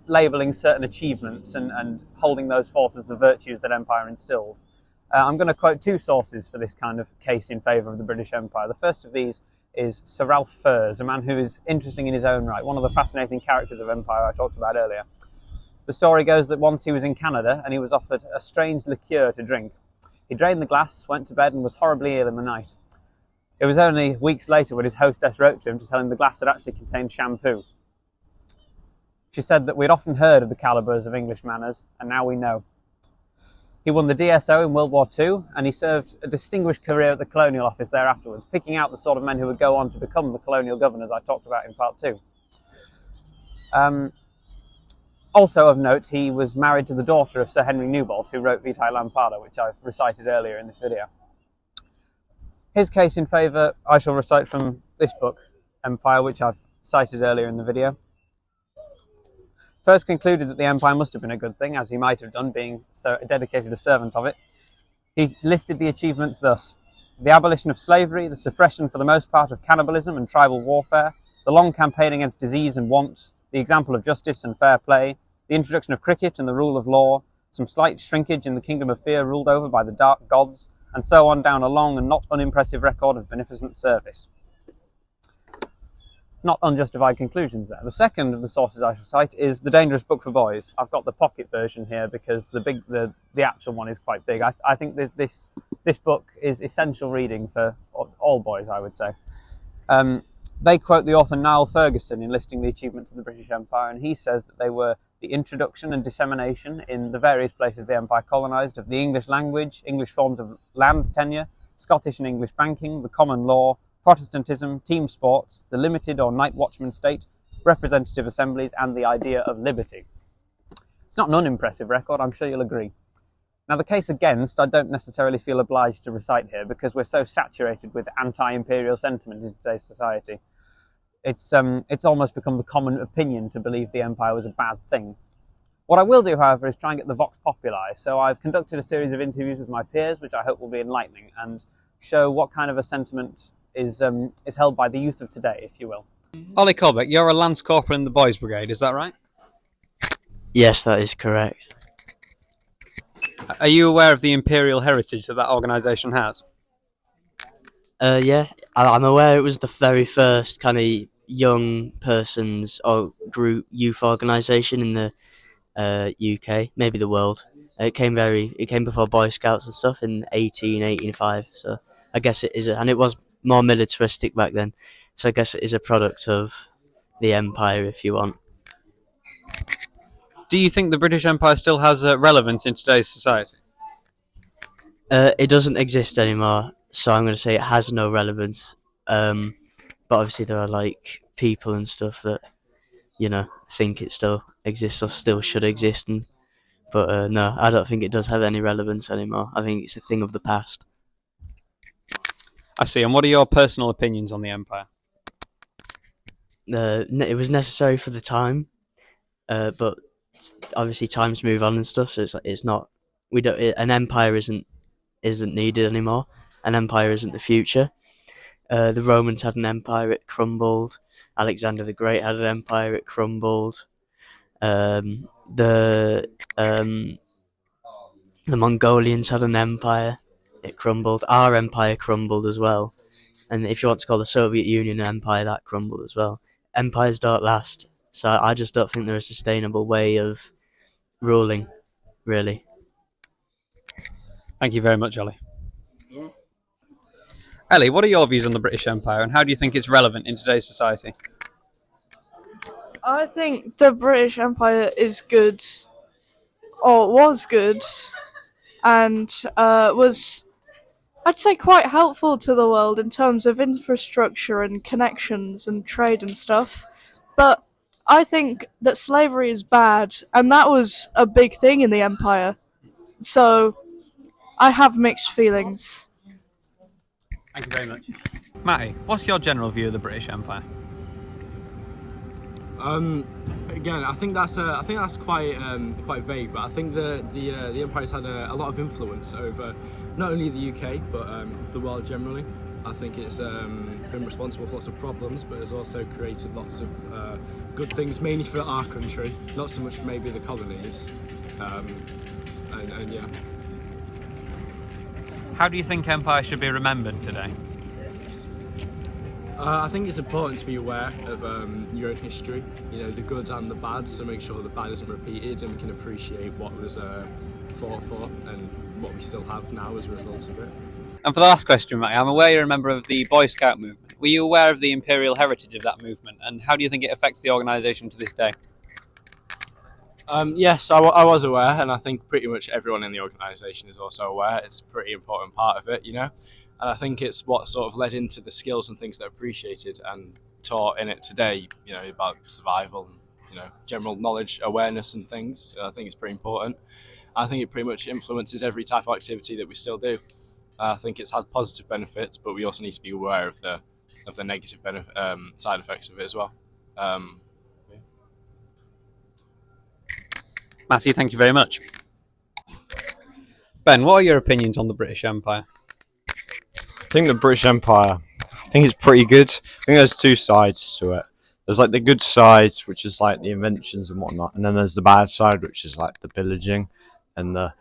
labelling certain achievements and holding those forth as the virtues that empire instilled. I'm going to quote two sources for this kind of case in favour of the British Empire. The first of these is Sir Ralph Furze, a man who is interesting in his own right, one of the fascinating characters of empire I talked about earlier. The story goes that once he was in Canada and he was offered a strange liqueur to drink. He drained the glass, went to bed and was horribly ill in the night. It was only weeks later when his hostess wrote to him to tell him the glass had actually contained shampoo. She said that we'd often heard of the calibres of English manners, and now we know. He won the DSO in World War II, and he served a distinguished career at the Colonial Office there afterwards, picking out the sort of men who would go on to become the colonial governors I talked about in part 2. Also of note, he was married to the daughter of Sir Henry Newbolt, who wrote Vitae Lampada, which I've recited earlier in this video. His case in favour I shall recite from this book, Empire, which I've cited earlier in the video. First concluded that the empire must have been a good thing, as he might have done, being so dedicated a servant of it. He listed the achievements thus: the abolition of slavery, the suppression for the most part of cannibalism and tribal warfare, the long campaign against disease and want, the example of justice and fair play, the introduction of cricket and the rule of law, some slight shrinkage in the kingdom of fear ruled over by the dark gods, and so on down a long and not unimpressive record of beneficent service. Not unjustified conclusions there. The second of the sources I shall cite is The Dangerous Book for Boys. I've got the pocket version here because the actual one is quite big. I think this book is essential reading for all boys, I would say. They quote the author Niall Ferguson in listing the achievements of the British Empire, and he says that they were the introduction and dissemination in the various places the empire colonised of the English language, English forms of land tenure, Scottish and English banking, the common law, Protestantism, team sports, the limited or night watchman state, representative assemblies, and the idea of liberty. It's not an unimpressive record, I'm sure you'll agree. Now, the case against, I don't necessarily feel obliged to recite here because we're so saturated with anti-imperial sentiment in today's society. It's almost become the common opinion to believe the empire was a bad thing. What I will do, however, is try and get the vox populi. So I've conducted a series of interviews with my peers, which I hope will be enlightening and show what kind of a sentiment is held by the youth of today, if you will. Ollie Colbeck, you're a Lance Corporal in the Boys Brigade, is that right? Yes, that is correct. Are you aware of the imperial heritage that organisation has? Yeah, I'm aware it was the very first kind of young persons or group youth organisation in the UK, maybe the world. It came before Boy Scouts and stuff in 1885. So I guess it is, and it was more militaristic back then. So I guess it is a product of the empire, if you want. Do you think the British Empire still has relevance in today's society? It doesn't exist anymore, so I'm going to say it has no relevance. But obviously there are like people and stuff that think it still exists or still should exist, but no, I don't think it does have any relevance anymore. I think it's a thing of the past. I see. And what are your personal opinions on the empire? It was necessary for the time, but obviously times move on and stuff, so it's not. An empire isn't needed anymore. An empire isn't the future. The Romans had an empire, it crumbled. Alexander the Great had an empire, it crumbled. The Mongolians had an empire, it crumbled. Our empire crumbled as well. And if you want to call the Soviet Union an empire, that crumbled as well. Empires don't last, so I just don't think they're a sustainable way of ruling, really. Thank you very much, Ollie. Yeah. Ellie, what are your views on the British Empire and how do you think it's relevant in today's society? I think the British Empire is good, or was good, and was, I'd say, quite helpful to the world in terms of infrastructure and connections and trade and stuff. But I think that slavery is bad, and that was a big thing in the empire. So I have mixed feelings. Thank you very much. Matty, what's your general view of the British Empire? Again, I think that's quite vague, but I think the empire's had a lot of influence over not only the UK but the world generally. I think it's been responsible for lots of problems, but has also created lots of good things, mainly for our country, not so much for maybe the colonies. And yeah. How do you think empire should be remembered today? I think it's important to be aware of your own history, you know, the good and the bad, so make sure the bad isn't repeated and we can appreciate what was fought for and what we still have now as a result of it. And for the last question, Matty, I'm aware you're a member of the Boy Scout movement. Were you aware of the imperial heritage of that movement, and how do you think it affects the organisation to this day? Yes, I was aware, and I think pretty much everyone in the organisation is also aware. It's a pretty important part of it, you know, and I think it's what sort of led into the skills and things that are appreciated and taught in it today, you know, about survival and, you know, general knowledge, awareness and things. I think it's pretty important. I think it pretty much influences every type of activity that we still do. I think it's had positive benefits, but we also need to be aware of the negative side effects of it as well. Matty, thank you very much. Ben, what are your opinions on the British Empire? I think the British Empire, I think it's pretty good. I think there's two sides to it. There's like the good side, which is like the inventions and whatnot, and then there's the bad side, which is like the pillaging and the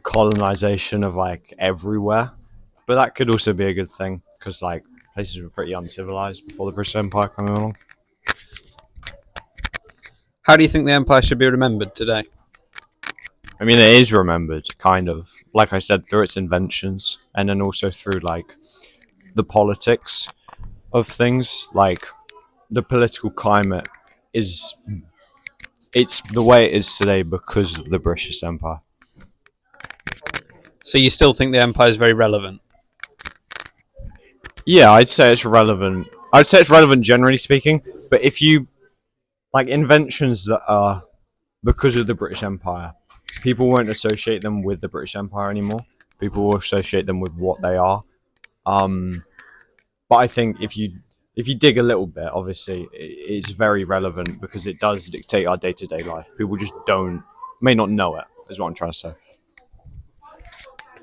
colonization of like everywhere. But that could also be a good thing because like places were pretty uncivilized before the British Empire came along. How do you think the empire should be remembered today? I mean, it is remembered, kind of, like I said, through its inventions, and then also through like the politics of things. Like the political climate it's the way it is today because of the British Empire. So you still think the empire is very relevant? Yeah, I'd say it's relevant. I'd say it's relevant generally speaking, but if you like inventions that are because of the British Empire, people won't associate them with the British Empire anymore. People will associate them with what they are. But I think if you dig a little bit, obviously it's very relevant because it does dictate our day-to-day life. People just may not know it, is what I'm trying to say.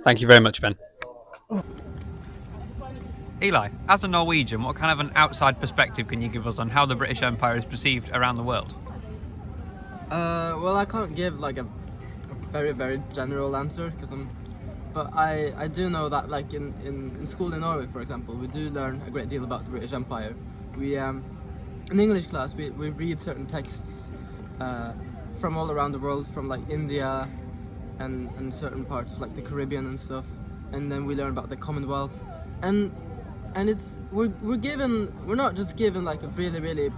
Thank you very much, Ben. Eli, as a Norwegian, what kind of an outside perspective can you give us on how the British Empire is perceived around the world? Well, I can't give like a very, very general answer but I do know that like in school in Norway, for example, we do learn a great deal about the British Empire. We in English class we read certain texts from all around the world, from like India and certain parts of like the Caribbean and stuff, and then we learn about the Commonwealth, and it's we're not just given like a really, really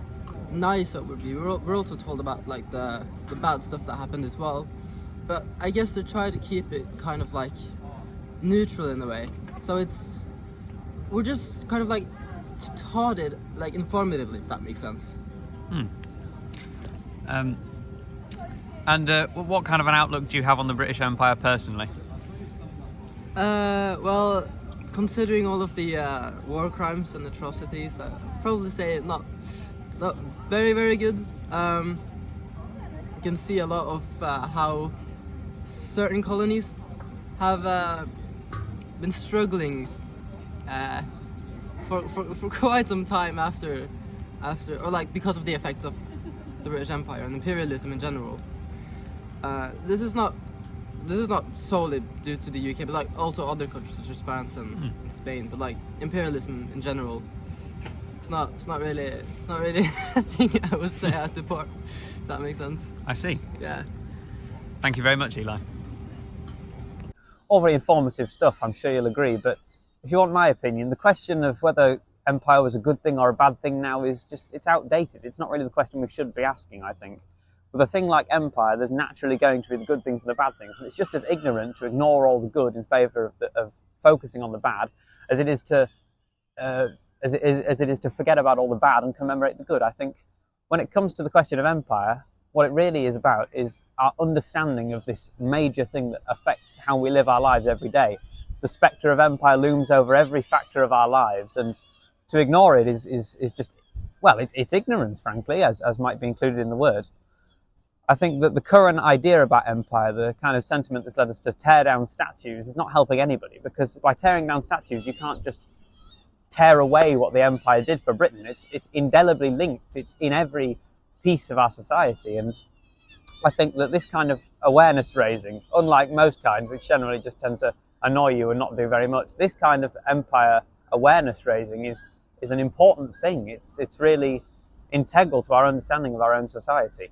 nice overview. We're also told about like the bad stuff that happened as well, but I guess they try to keep it kind of like neutral in a way. So we're just kind of like taught it like informatively, if that makes sense. And what kind of an outlook do you have on the British Empire personally? Well, considering all of the war crimes and atrocities, I'd probably say not very, very good. You can see a lot of how certain colonies have been struggling for quite some time after, or like because of the effects of the British Empire and imperialism in general. This is not solely due to the UK, but like also other countries such as France and Spain. But like imperialism in general, it's not really a thing I would say I support. If that makes sense. I see. Yeah. Thank you very much, Eli. All very informative stuff, I'm sure you'll agree, but if you want my opinion, the question of whether empire was a good thing or a bad thing now is just, it's outdated. It's not really the question we should be asking, I think. With a thing like empire, there's naturally going to be the good things and the bad things, and it's just as ignorant to ignore all the good in favour of focusing on the bad as it is to forget about all the bad and commemorate the good. I think when it comes to the question of empire, what it really is about is our understanding of this major thing that affects how we live our lives every day. the spectre of empire looms over every factor of our lives, and to ignore it is just, well, it's ignorance, frankly, as might be included in the word. I think that the current idea about empire, the kind of sentiment that's led us to tear down statues, is not helping anybody, because by tearing down statues, you can't just tear away what the empire did for Britain. It's indelibly linked. It's in every piece of our society, and I think that this kind of awareness raising, unlike most kinds, which generally just tend to annoy you and not do very much, this kind of empire awareness raising is an important thing. It's really integral to our understanding of our own society.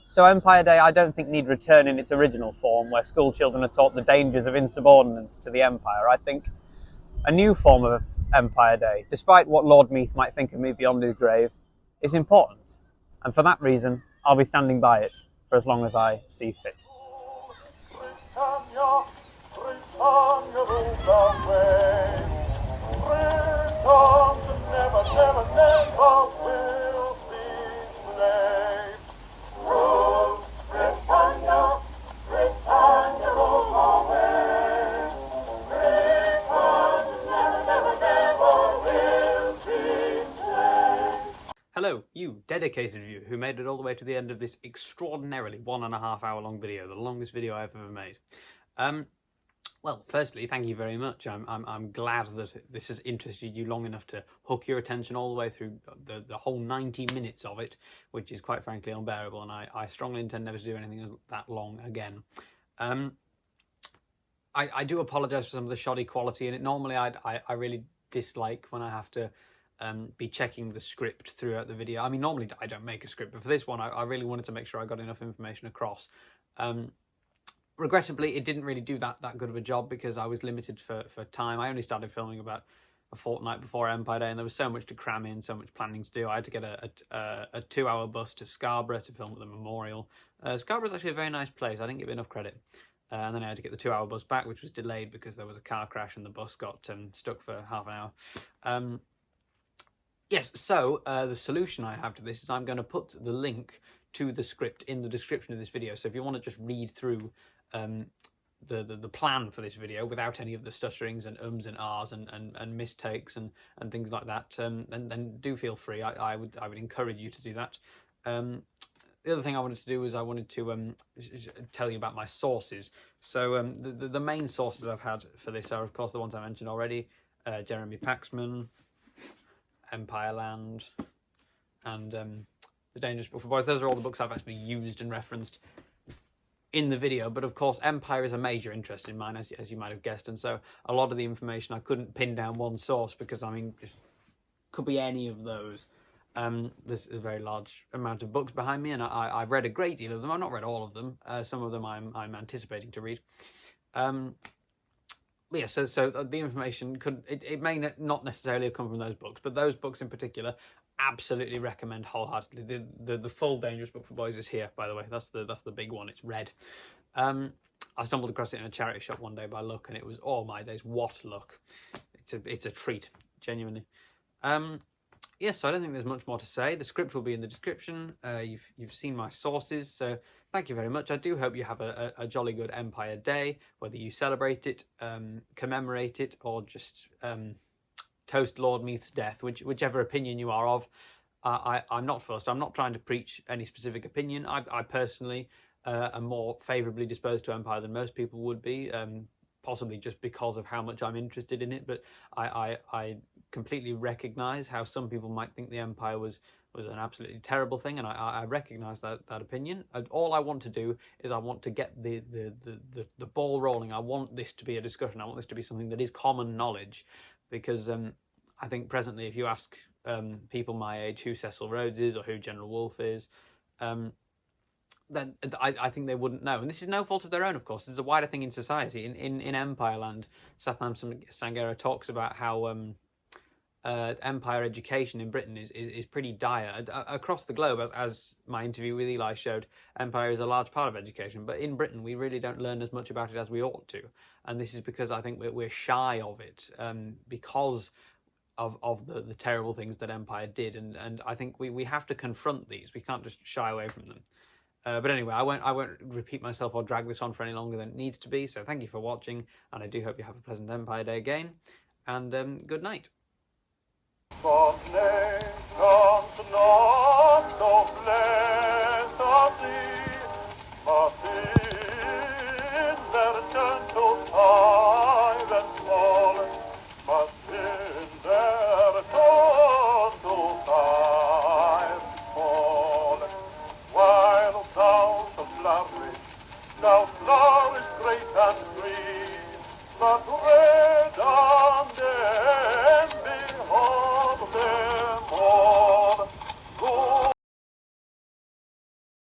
So Empire Day, I don't think, need return in its original form, where school children are taught the dangers of insubordinance to the empire. I think a new form of Empire Day, despite what Lord Meath might think of me beyond his grave, is important. And for that reason, I'll be standing by it for as long as I see fit. Britannia, Britannia ruled our way. Britons never, never, never will be slaves. Rule, Britannia, Britannia ruled our way. Britons never, never, never will be slaves. Hello, you dedicated viewer who made it all the way to the end of this extraordinarily 1.5 hour long video, the longest video I've ever made. Well, firstly, thank you very much. I'm glad that this has interested you long enough to hook your attention all the way through the whole 90 minutes of it, which is quite frankly unbearable, and I strongly intend never to do anything that long again. I do apologise for some of the shoddy quality in it. Normally I really dislike when I have to be checking the script throughout the video. I mean, normally I don't make a script, but for this one I really wanted to make sure I got enough information across. Regrettably, it didn't really do that good of a job because I was limited for time. I only started filming about a fortnight before Empire Day, and there was so much to cram in, so much planning to do. I had to get a 2-hour bus to Scarborough to film at the memorial. Scarborough's actually a very nice place. I didn't give it enough credit. And then I had to get the 2-hour bus back, which was delayed because there was a car crash and the bus got stuck for half an hour. Yes, so the solution I have to this is I'm going to put the link to the script in the description of this video. So if you want to just read through the plan for this video without any of the stutterings and ums and ahs and mistakes and things like that, then do feel free. I would encourage you to do that. The other thing I wanted to do was I wanted to tell you about my sources. So the main sources I've had for this are, of course, the ones I mentioned already: Jeremy Paxman, Empireland, and The Dangerous Book for Boys. Those are all the books I've actually used and referenced in the video, but of course Empire is a major interest in mine, as you might have guessed, and so a lot of the information I couldn't pin down one source because, I mean, just could be any of those. There's a very large amount of books behind me, and I've read a great deal of them. I've not read all of them. Some of them I'm anticipating to read. But yeah, so the information it may not necessarily have come from those books, but those books in particular, absolutely recommend wholeheartedly. The full Dangerous Book for Boys is here, by the way. That's the big one. It's red. I stumbled across it in a charity shop one day by luck, and it was, oh my days, what luck! It's a treat, genuinely. Yeah, so I don't think there's much more to say. The script will be in the description. You've seen my sources, so thank you very much. I do hope you have a jolly good Empire Day, whether you celebrate it, commemorate it, or just toast Lord Meath's death, whichever opinion you are of. I'm not fussed. I'm not trying to preach any specific opinion. I personally am more favourably disposed to Empire than most people would be, possibly just because of how much I'm interested in it, but I completely recognise how some people might think the Empire was an absolutely terrible thing, and I recognise that opinion. And all I want to do is I want to get the ball rolling. I want this to be a discussion. I want this to be something that is common knowledge, because I think presently if you ask people my age who Cecil Rhodes is or who General Wolfe is, then I think they wouldn't know. And this is no fault of their own, of course. It's a wider thing in society. In Empireland, Sathnam Sanghera talks about how empire education in Britain is pretty dire. Across the globe, as my interview with Eli showed, empire is a large part of education. But in Britain, we really don't learn as much about it as we ought to. And this is because I think we're shy of it, because of the terrible things that empire did. And I think we have to confront these. We can't just shy away from them. But anyway, I won't repeat myself or drag this on for any longer than it needs to be. So thank you for watching, and I do hope you have a pleasant Empire Day again. And good night. Now flourish great and free, but